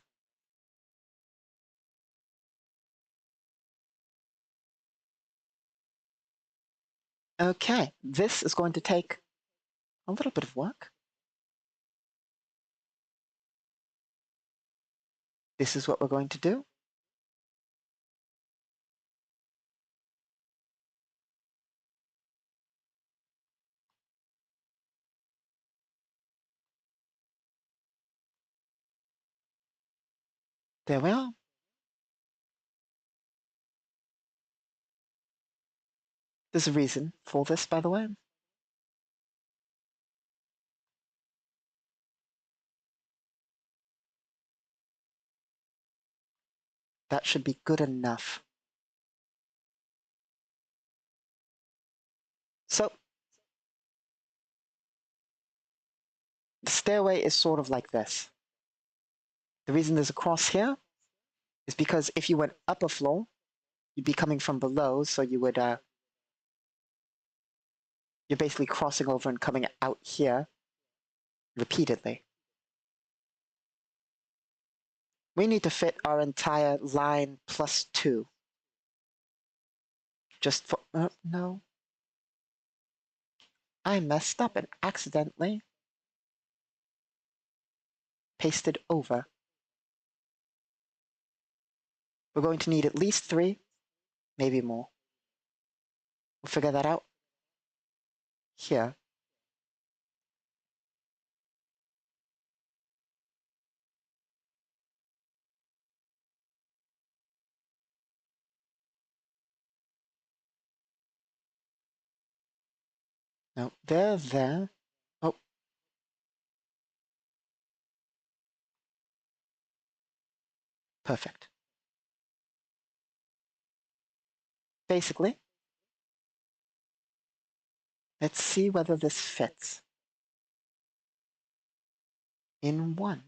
Speaker 1: Okay, this is going to take a little bit of work. This is what we're going to do. There we are. There's a reason for this, by the way. That should be good enough. So, the stairway is sort of like this. The reason there's a cross here is because if you went up a floor, you'd be coming from below, so you would, you're basically crossing over and coming out here repeatedly. We need to fit our entire line +2. Just for, no. I messed up and accidentally pasted over. We're going to need at least 3, maybe more. We'll figure that out here. No, they're there. Oh. Perfect. Basically, let's see whether this fits in one.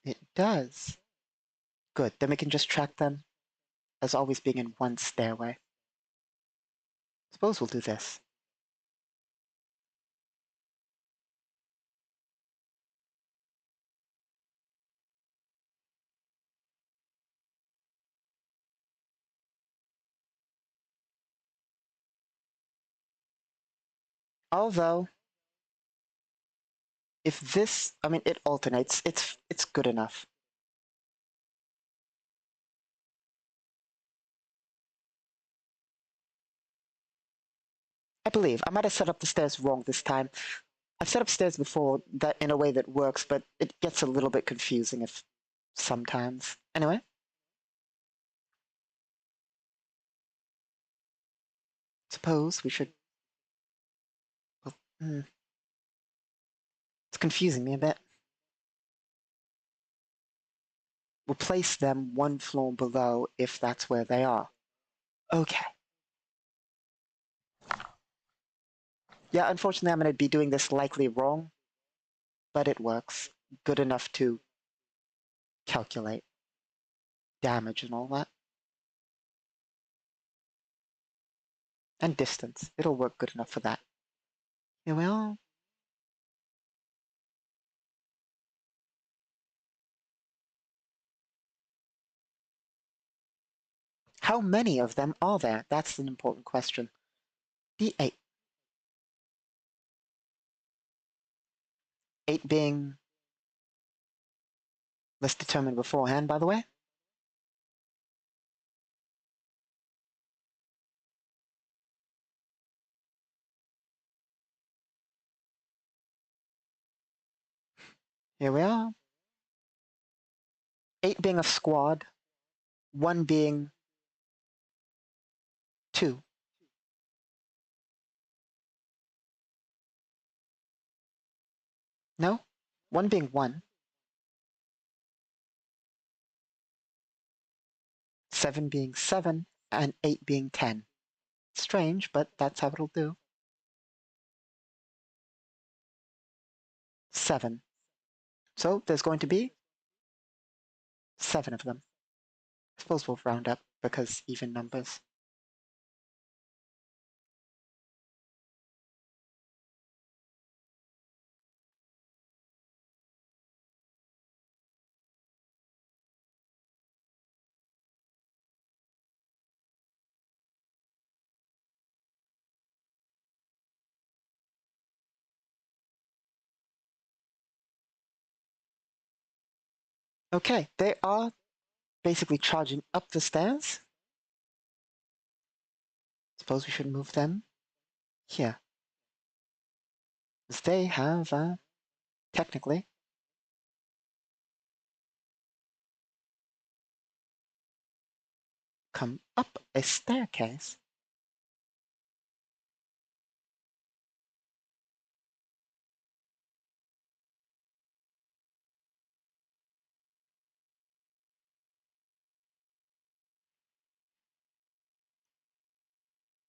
Speaker 1: It does. Good, then we can just track them as always being in one stairway. Suppose we'll do this. Although, if this, I mean, it alternates, it's good enough. I believe. I might have set up the stairs wrong this time. I've set up stairs before that in a way that works, but it gets a little bit confusing if sometimes. Anyway. Suppose we should... Well, it's confusing me a bit. We'll place them one floor below if that's where they are. Okay. Yeah, unfortunately I'm going to be doing this likely wrong, but it works. Good enough to calculate damage and all that. And distance. It'll work good enough for that. Here we are. How many of them are there? That's an important question. D8. 8 being... Let's determine beforehand, by the way. Here we are. 8 being a squad. 1 being 2. No? 1 being 1. 7 being 7. And 8 being 10. Strange, but that's how it'll do. 7. So there's going to be 7 of them. I suppose we'll round up because even numbers. Okay, they are basically charging up the stairs. Suppose we should move them here. Because they have, technically, come up a staircase.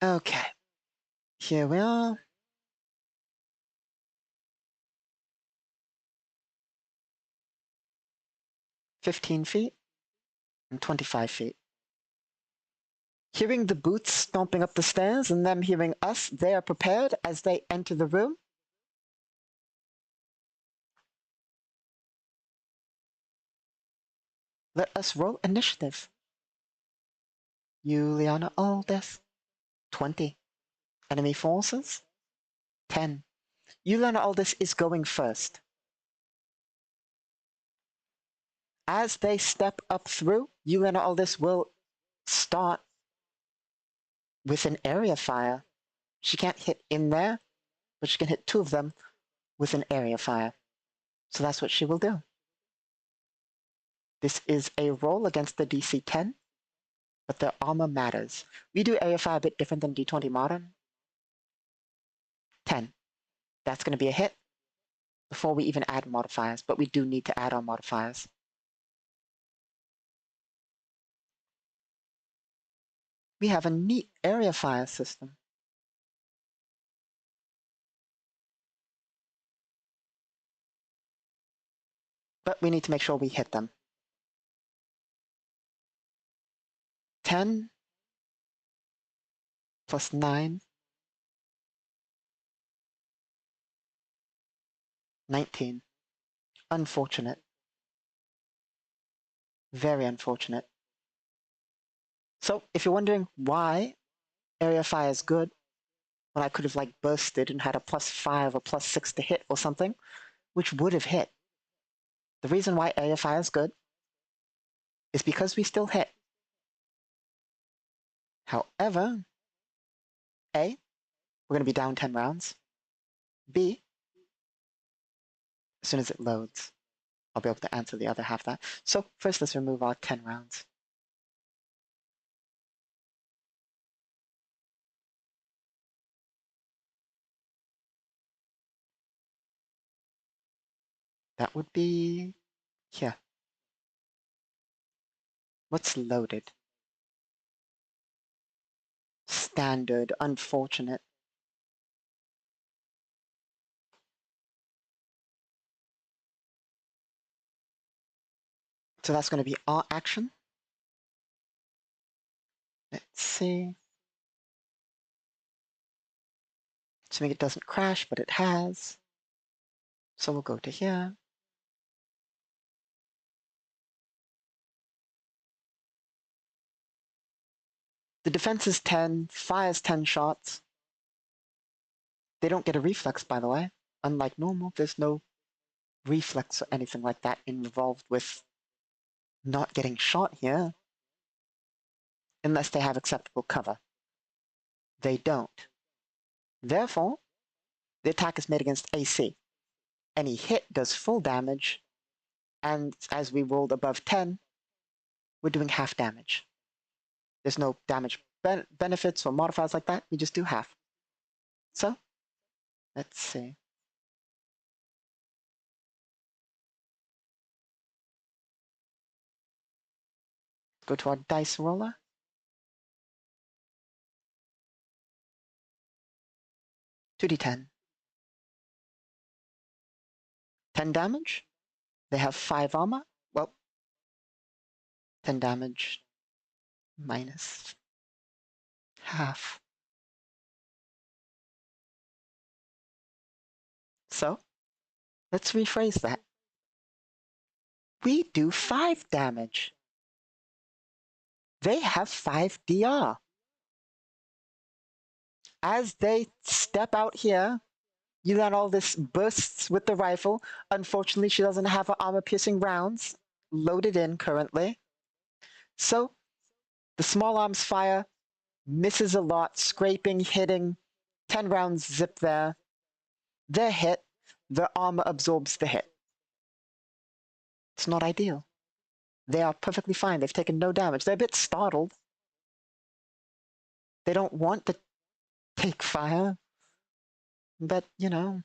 Speaker 1: Okay, here we are. $15 and 25 feet. Hearing the boots stomping up the stairs and them hearing us, they are prepared as they enter the room. Let us roll initiative. Juliana Aldous, 20. Enemy forces, 10. Juliana Aldous is going first. As they step up through, Juliana Aldous will start with an area fire. She can't hit in there, but she can hit 2 of them with an area fire. So that's what she will do. This is a roll against the DC 10, but their armor matters. We do AFI a bit different than D20 Modern. 10. That's going to be a hit before we even add modifiers, but we do need to add our modifiers. We have a neat area fire system. But we need to make sure we hit them. 10 plus 9, 19. Unfortunate. Very unfortunate. So if you're wondering why area fire is good, when I could have like bursted and had a +5 or +6 to hit or something, which would have hit. The reason why area fire is good is because we still hit. However, A, we're going to be down 10 rounds. B, as soon as it loads, I'll be able to answer the other half of that. So first let's remove our 10 rounds. That would be here. What's loaded? Standard, unfortunate. So that's going to be our action. Let's see. Assuming it doesn't crash, but it has. So we'll go to here. The defense is 10, fires 10 shots. They don't get a reflex, by the way. Unlike normal, there's no reflex or anything like that involved with not getting shot here. Unless they have acceptable cover. They don't. Therefore, the attack is made against AC. Any hit does full damage, and as we rolled above 10, we're doing half damage. There's no damage benefits or modifiers like that, we just do half. So, let's see. Go to our dice roller. 2d10. 10 damage. They have 5 armor. Well, 10 damage minus half. So, let's rephrase that. We do 5 damage. They have 5 DR. As they step out here, you let all this bursts with the rifle. Unfortunately, she doesn't have her armor-piercing rounds loaded in currently. So, the small arms fire misses a lot, scraping, hitting. 10 rounds zip there. They're hit. Their armor absorbs the hit. It's not ideal. They are perfectly fine. They've taken no damage. They're a bit startled. They don't want to take fire. But, you know.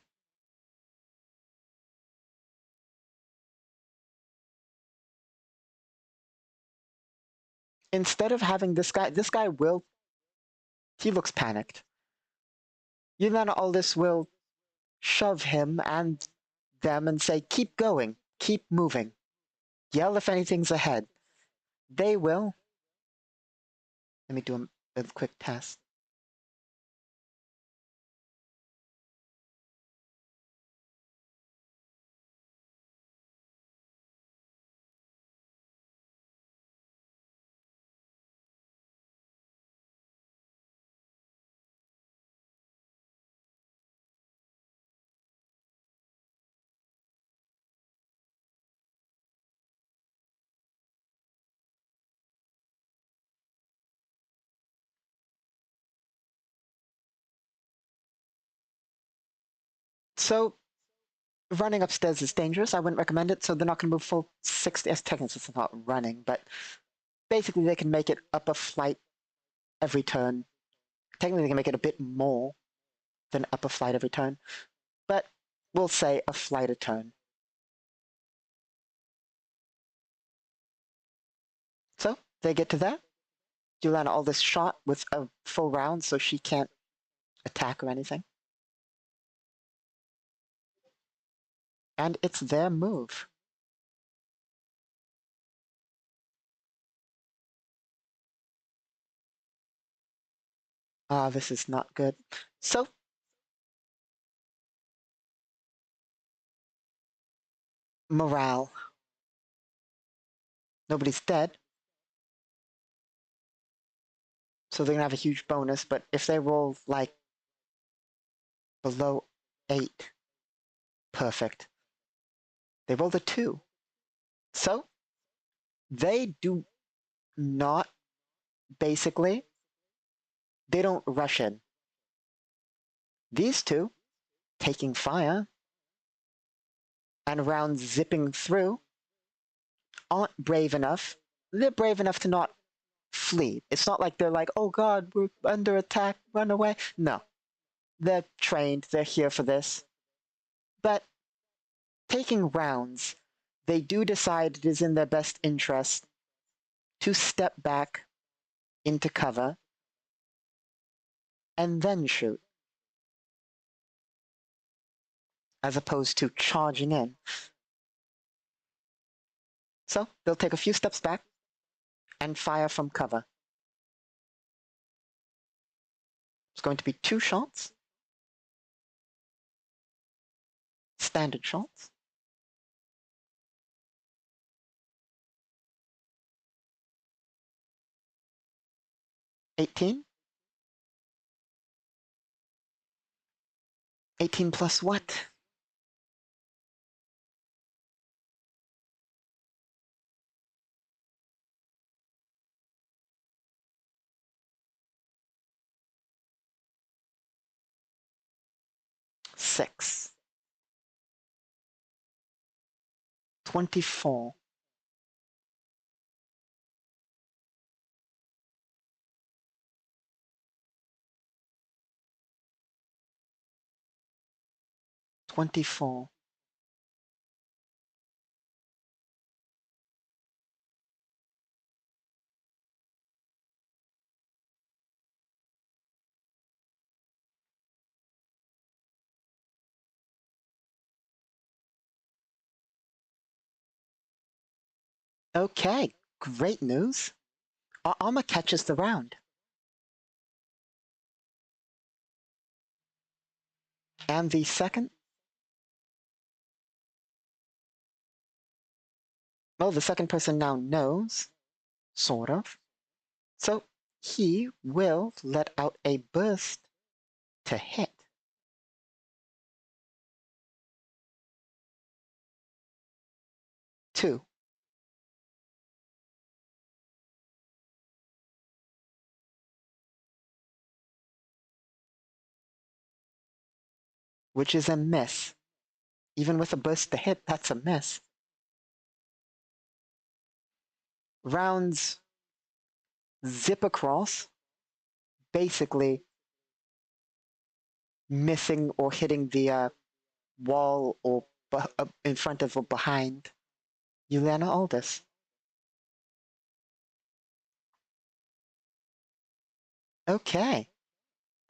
Speaker 1: Instead of having this guy will, he looks panicked. Yelena Aldis will shove him and them and say, keep going, keep moving. Yell if anything's ahead. They will. Let me do a quick test. So running upstairs is dangerous. I wouldn't recommend it, so they're not going to move full 60. As technically, it's not running, but basically they can make it up a flight every turn. Technically, they can make it a bit more than up a flight every turn, but we'll say a flight a turn. So they get to that. You land all this shot with a full round, so she can't attack or anything. And it's their move. Ah, this is not good. So, morale. Nobody's dead, so they're gonna have a huge bonus, but if they roll like below 8, perfect. They rolled a 2. So, they do not, basically, they don't rush in. These two, taking fire and rounds zipping through, aren't brave enough. They're brave enough to not flee. It's not like they're like, oh god, we're under attack, run away. No. They're trained, they're here for this. But taking rounds, they do decide it is in their best interest to step back into cover and then shoot, as opposed to charging in. So they'll take a few steps back and fire from cover. It's going to be 2 shots, standard shots. 18. 18 plus what? Six. 24. 24. Okay, great news. Our armor catches the round. And the second? Well, the second person now knows, sort of. So he will let out a burst to hit. 2. Which is a miss. Even with a burst to hit, that's a miss. Rounds zip across, basically missing or hitting the wall or in front of or behind Juliana Aldous. Okay,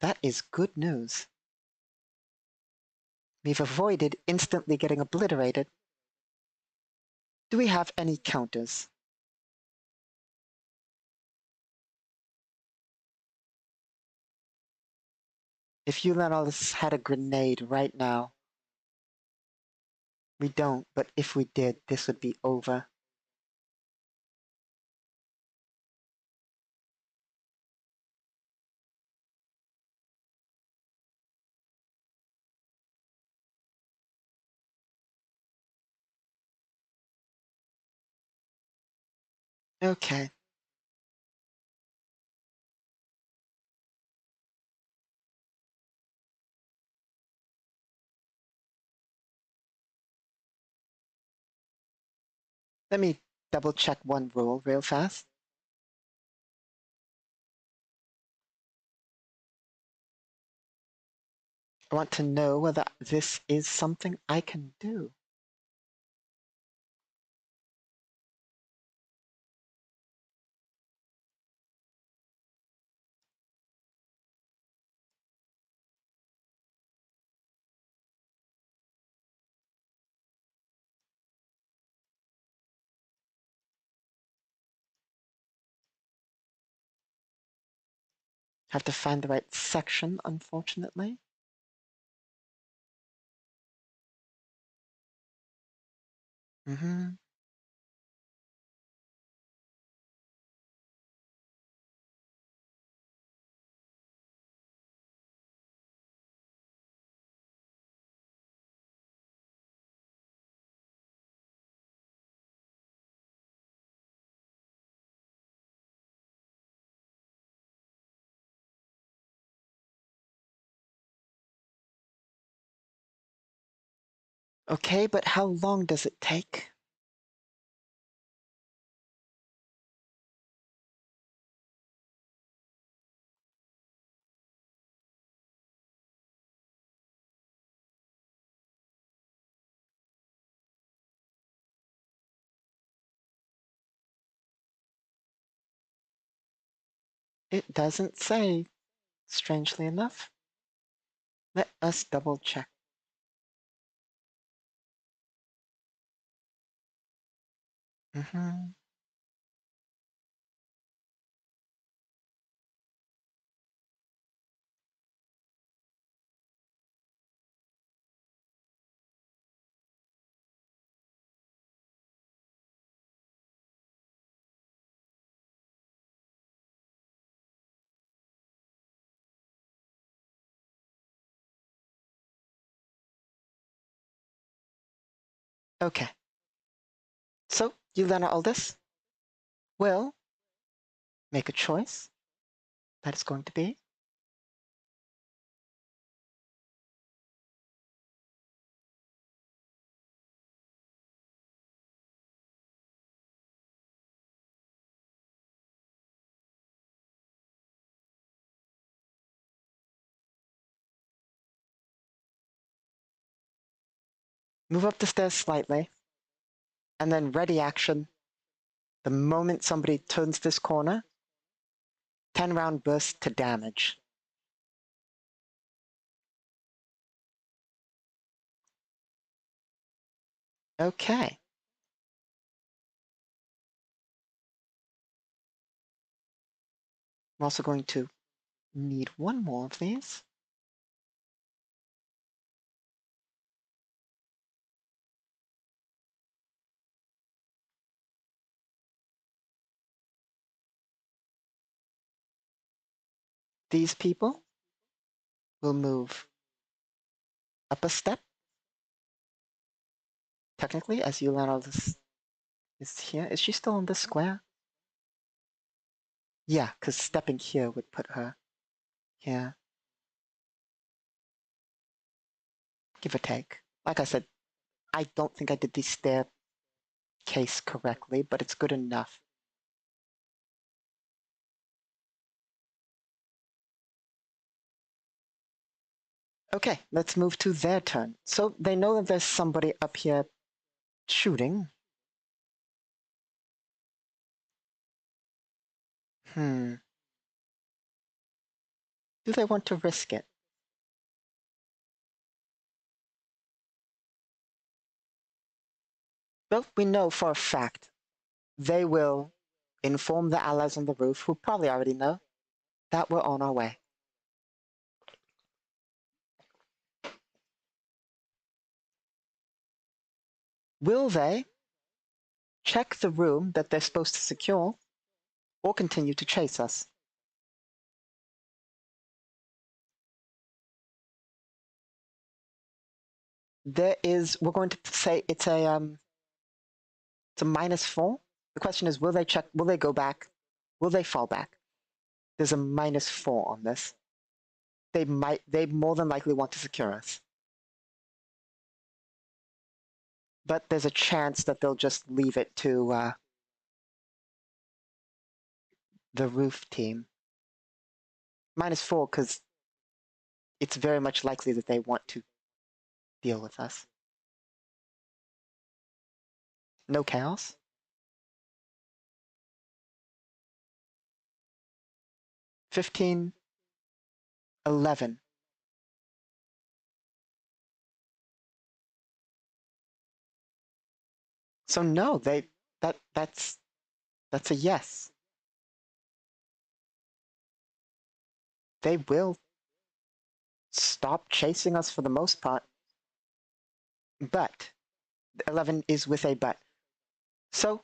Speaker 1: that is good news. We've avoided instantly getting obliterated. Do we have any counters? If Juliana Aldous had a grenade right now, we don't, but if we did, this would be over. Okay. Let me double check one rule real fast. I want to know whether this is something I can do. Have to find the right section, unfortunately. Mm-hmm. Okay, but how long does it take? It doesn't say, strangely enough. Let us double check. Mm-hmm. Okay. So, you learn all this? Will make a choice. That is going to be move up the stairs slightly, and then ready action. The moment somebody turns this corner, 10-round burst to damage. Okay. I'm also going to need one more of these. These people will move up a step. Technically, as Yulana is here. Is she still in the square? Yeah, because stepping here would put her here. Give or take. Like I said, I don't think I did the staircase correctly, but it's good enough. Okay, let's move to their turn. So they know that there's somebody up here shooting. Do they want to risk it? Well, we know for a fact they will inform the allies on the roof, who probably already know, that we're on our way. Will they check the room that they're supposed to secure or continue to chase us? We're going to say it's a -4. The question is, will they check, will they go back? Will they fall back? There's a -4 on this. They more than likely want to secure us. but there's a chance that they'll just leave it to the roof team. -4, because it's very much likely that they want to deal with us. No chaos? 15, 11. So no, that's a yes. They will stop chasing us for the most part. But 11 is with a but. So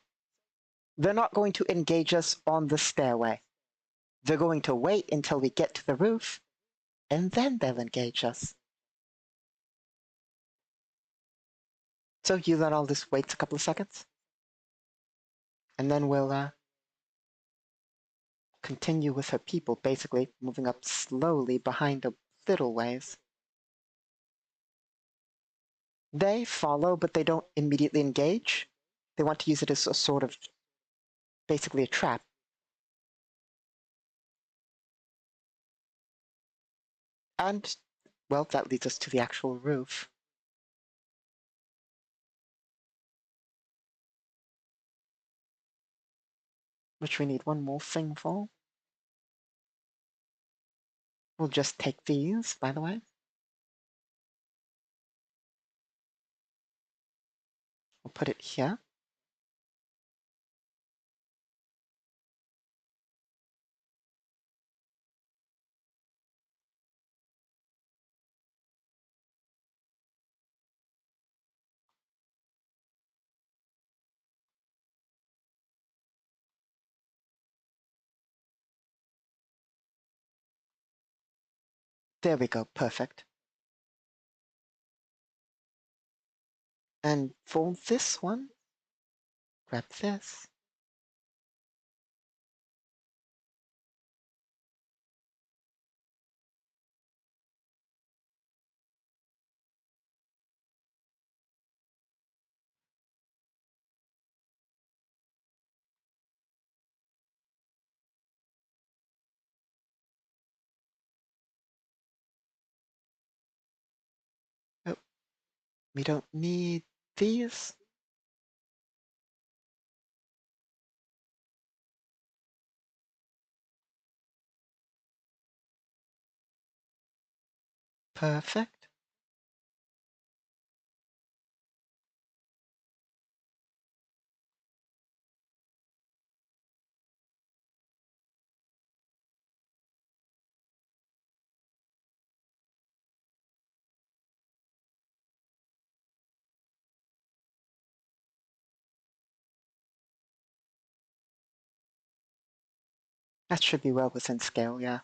Speaker 1: they're not going to engage us on the stairway. They're going to wait until we get to the roof, and then they'll engage us. So you let all this wait a couple of seconds, and then we'll continue with her people, basically moving up slowly behind a little ways. They follow, but they don't immediately engage. They want to use it as a sort of, basically a trap. And, well, that leads us to the actual roof. Which we need one more thing for. We'll just take these, by the way. We'll put it here. There we go, perfect. And for this one, grab this. Oh, we don't need these. Perfect. That should be well within scale, yeah.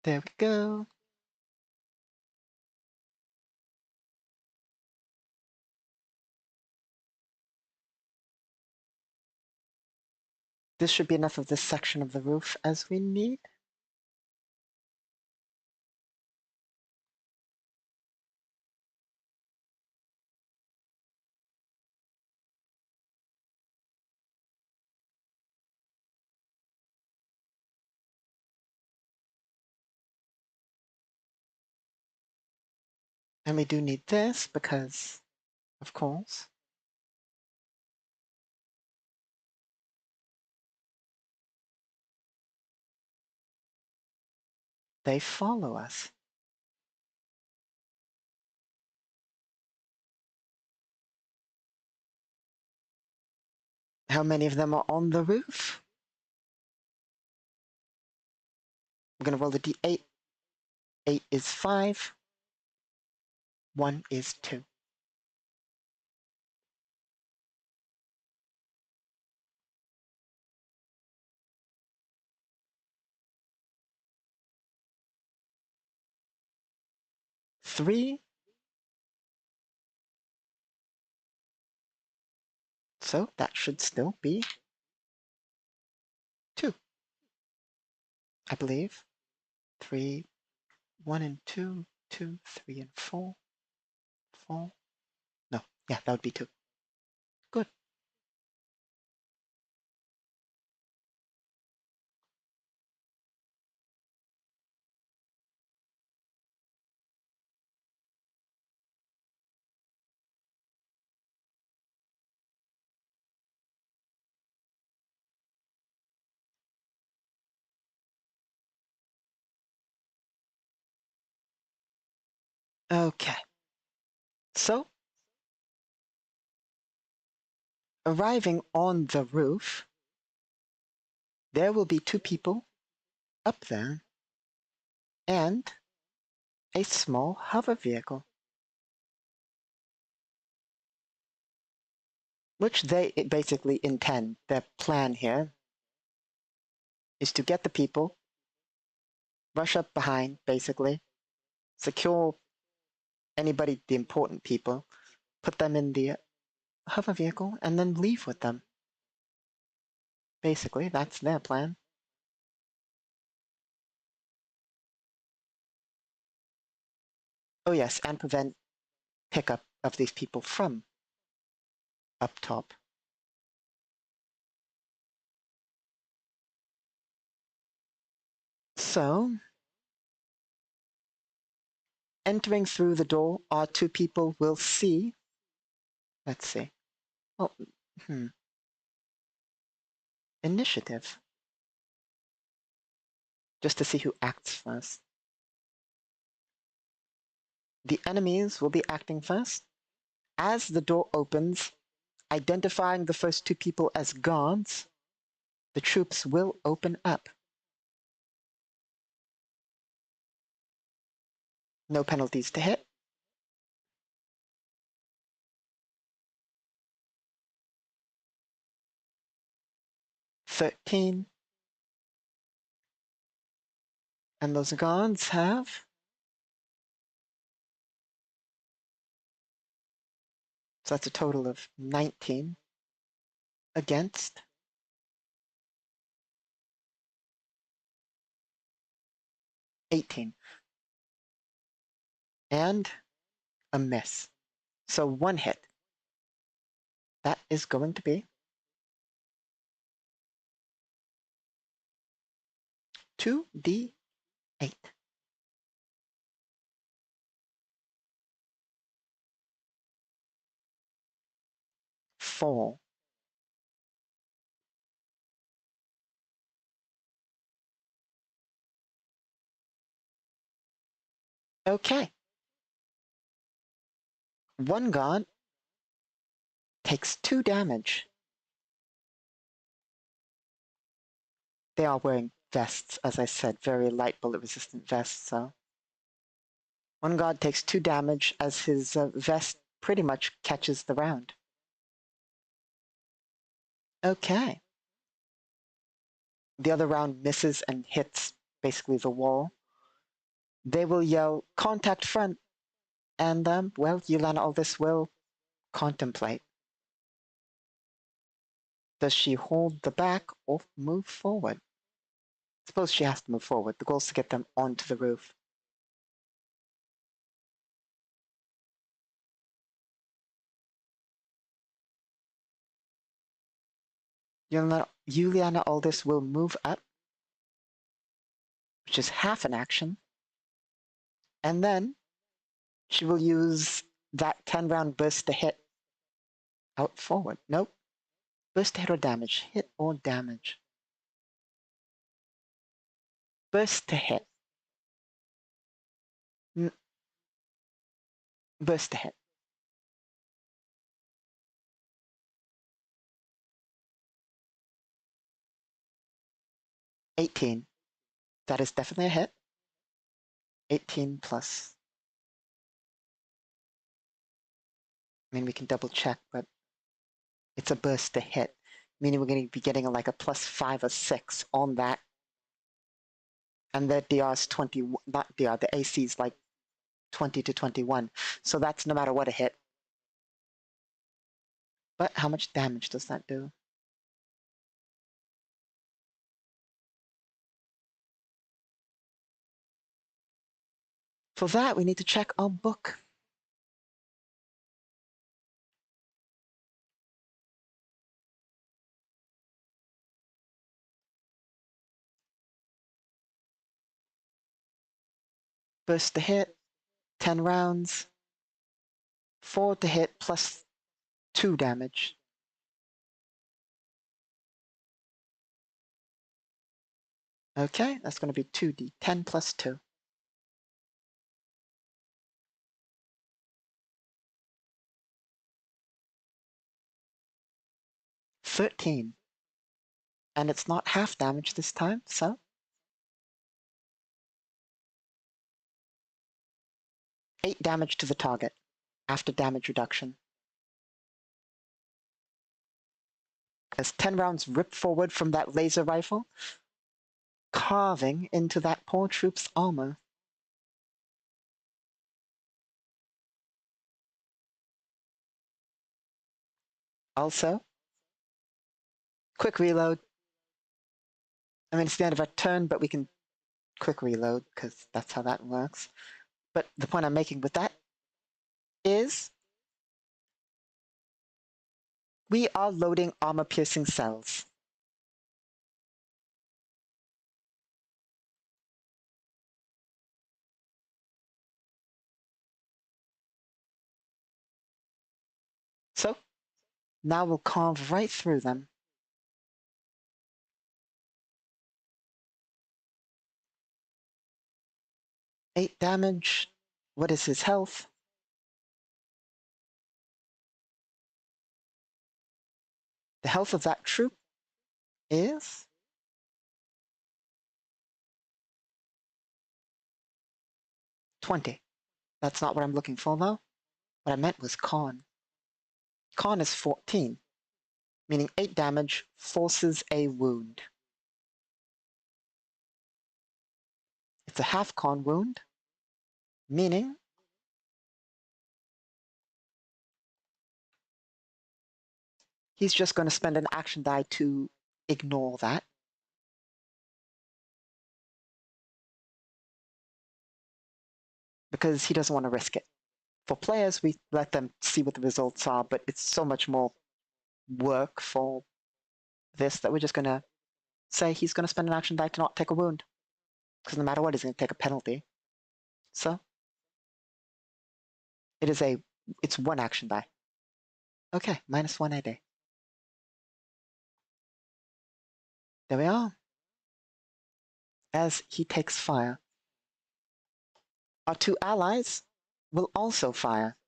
Speaker 1: There we go. This should be enough of this section of the roof as we need. And we do need this because, of course, they follow us. How many of them are on the roof? We're going to roll the d8. 8 is 5. 1 is 2. 3. So that should still be 2, I believe. 3, 1 and 2, 2, 3 and 4, 4. No, yeah, that would be 2. Good. Okay. So, arriving on the roof, there will be 2 people up there and a small hover vehicle, which they basically intend. Their plan here is to get the people, rush up behind, basically, secure anybody, the important people, put them in the hover vehicle, and then leave with them. Basically, that's their plan. Oh yes, and prevent pickup of these people from up top. So, entering through the door, our 2 people will see. Let's see. Well, initiative. Just to see who acts first. The enemies will be acting first. As the door opens, identifying the first 2 people as guards, the troops will open up. No penalties to hit. $13. And those guards have so that's a total of 19 against 18. And a miss. So 1 hit. That is going to be 2d8. 4. Okay. 1 guard takes 2 damage. They are wearing vests, as I said, very light bullet resistant vests, so 1 guard takes 2 damage as his vest pretty much catches the round. Okay. The other round misses and hits basically the wall. They will yell, contact front, and, well, Yulana Aldous will contemplate. Does she hold the back or move forward? Suppose she has to move forward. The goal is to get them onto the roof. Juliana Aldous will move up, which is half an action, and then she will use that 10-round burst to hit out forward. Nope. Burst to hit or damage. Hit or damage. Burst to hit. Burst to hit. 18. That is definitely a hit. 18 plus. I mean, we can double check, but it's a burst to hit, meaning we're going to be getting like a +5 or 6 on that. And the DR is 20, not DR, the AC is like 20 to 21. So that's no matter what a hit. But how much damage does that do? For that, we need to check our book. Burst to hit, 10 rounds. 4 to hit plus 2 damage. Okay, that's going to be 2d10 plus 2. $13. And it's not half damage this time, so 8 damage to the target after damage reduction. As 10 rounds rip forward from that laser rifle, carving into that poor troop's armor. Also, quick reload. I mean, it's the end of our turn, but we can quick reload because that's how that works. But the point I'm making with that is we are loading armor-piercing cells. So now we'll carve right through them. 8 damage. What is his health? The health of that troop is 20. That's not what I'm looking for, though. What I meant was con. Con is 14, meaning 8 damage forces a wound. It's a half con wound, meaning he's just going to spend an action die to ignore that. Because he doesn't want to risk it. For players, we let them see what the results are, but it's so much more work for this that we're just going to say he's going to spend an action die to not take a wound. Because no matter what, he's going to take a penalty. So, it's 1 action die. Okay, -1 AD. There we are. As he takes fire. Our 2 allies will also fire.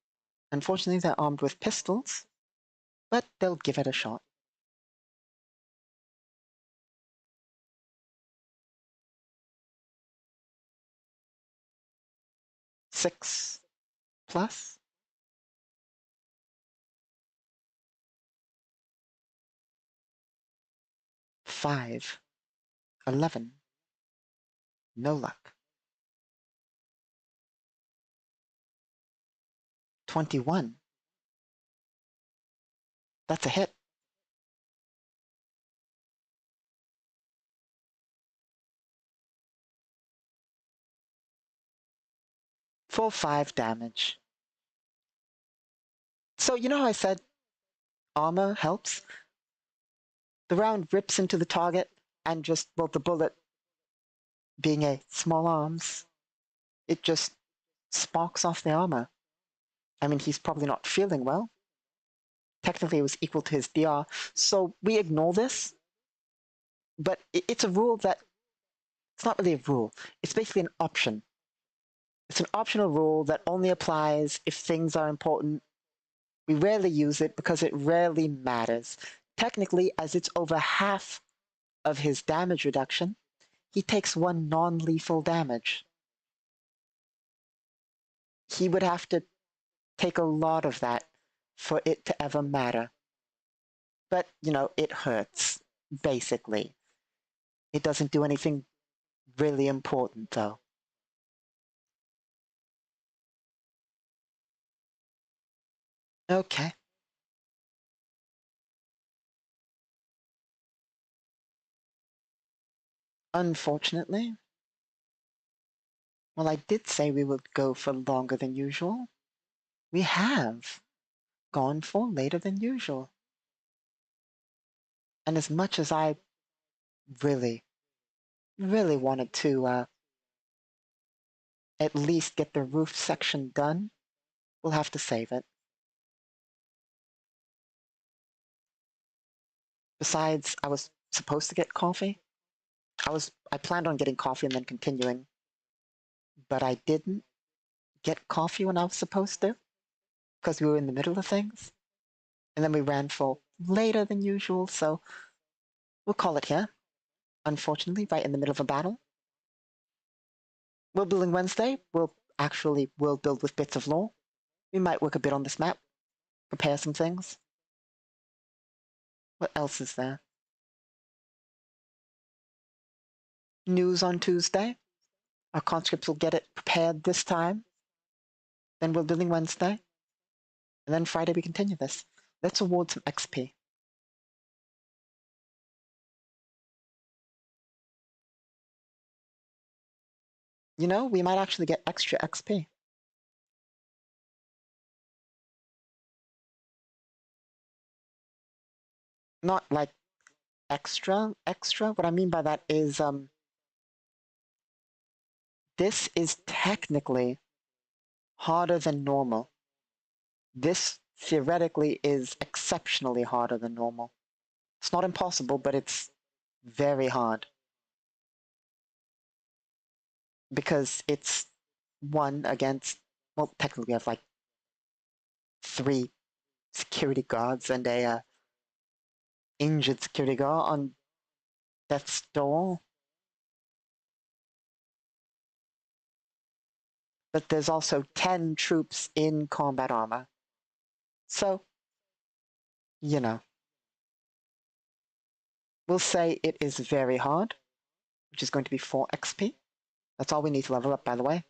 Speaker 1: Unfortunately, they're armed with pistols, but they'll give it a shot. Six plus. Five. 11. No luck. 21. That's a hit. For 5 damage. So you know how I said armor helps? The round rips into the target and just, well, the bullet being a small arms, it just sparks off the armor. I mean, he's probably not feeling well. Technically, it was equal to his DR. So we ignore this. But it's a rule that, it's not really a rule. It's basically an option. It's an optional rule that only applies if things are important. We rarely use it because it rarely matters. Technically, as it's over half of his damage reduction, he takes 1 non-lethal damage. He would have to take a lot of that for it to ever matter. But, you know, it hurts, basically. It doesn't do anything really important, though. Okay. Unfortunately, well, I did say we would go for longer than usual. We have gone for later than usual. And as much as I really, really wanted to at least get the roof section done, we'll have to save it. Besides, I was supposed to get coffee. I planned on getting coffee and then continuing, but I didn't get coffee when I was supposed to because we were in the middle of things. And then we ran for later than usual, so we'll call it here. Unfortunately, right in the middle of a battle. World Building Wednesday, we'll build with bits of lore. We might work a bit on this map, prepare some things. What else is there? News on Tuesday. Our conscripts will get it prepared this time. Then World Building Wednesday. And then Friday we continue this. Let's award some XP. You know, we might actually get extra XP. Not like extra. What I mean by that is this is technically harder than normal. This theoretically is exceptionally harder than normal. It's not impossible, but it's very hard. Because it's one against, well, technically we have like 3 security guards and a injured security guard on death's door. But there's also 10 troops in combat armor. So, you know, we'll say it is very hard, which is going to be 4 XP. That's all we need to level up, by the way.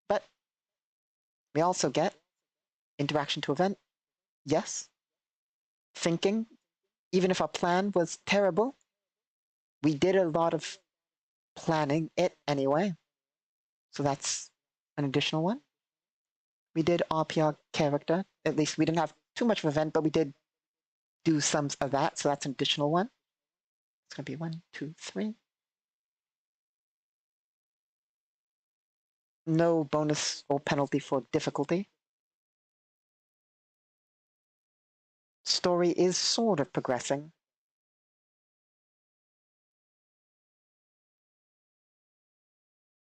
Speaker 1: But we also get interaction to event. Yes. Thinking, even if our plan was terrible, we did a lot of planning it anyway. So that's an additional one. We did RPR character. At least we didn't have too much of an event, but we did do some of that. So that's an additional one. It's going to be 1, 2, 3. No bonus or penalty for difficulty. Story is sort of progressing.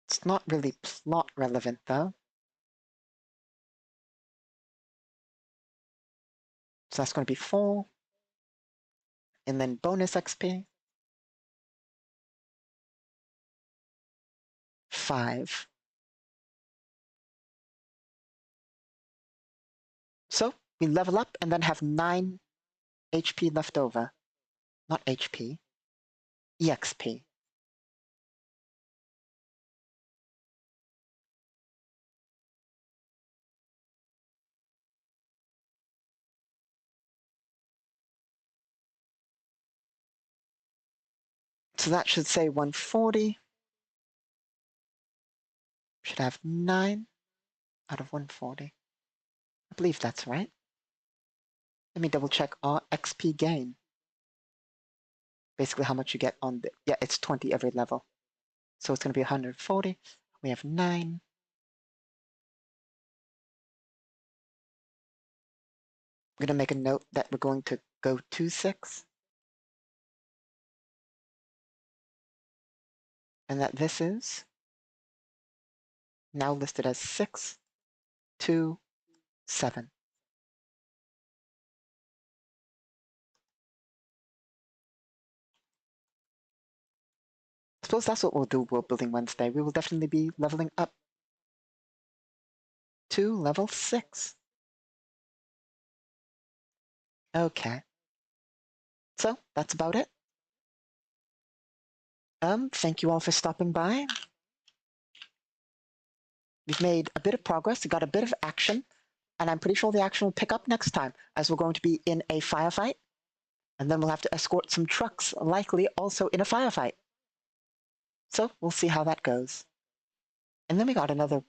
Speaker 1: It's not really plot relevant, though. So that's going to be 4. And then bonus XP. 5. So we level up and then have 9 HP left over. Not HP. EXP. So that should say 140. Should have 9 out of 140. I believe that's right. Let me double check our XP gain. Basically how much you get on the... Yeah, it's 20 every level. So it's going to be 140. We have 9. I'm going to make a note that we're going to go to 6. And that this is now listed as 6, 2, 7. I suppose that's what we'll do World Building Wednesday. We will definitely be leveling up to level 6. Okay. So that's about it. Thank you all for stopping by. We've made a bit of progress. We got a bit of action. And I'm pretty sure the action will pick up next time, as we're going to be in a firefight, and then we'll have to escort some trucks, likely also in a firefight. So we'll see how that goes. And then we got another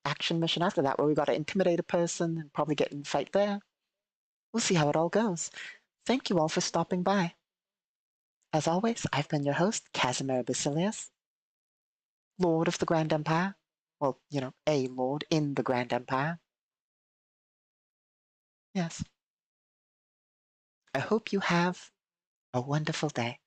Speaker 1: action mission after that where we got to intimidate a person and probably get in a fight there. We'll see how it all goes. Thank you all for stopping by. As always, I've been your host, Casimir Basilius, Lord of the Grand Empire. Well, a lord in the Grand Empire. Yes. I hope you have a wonderful day.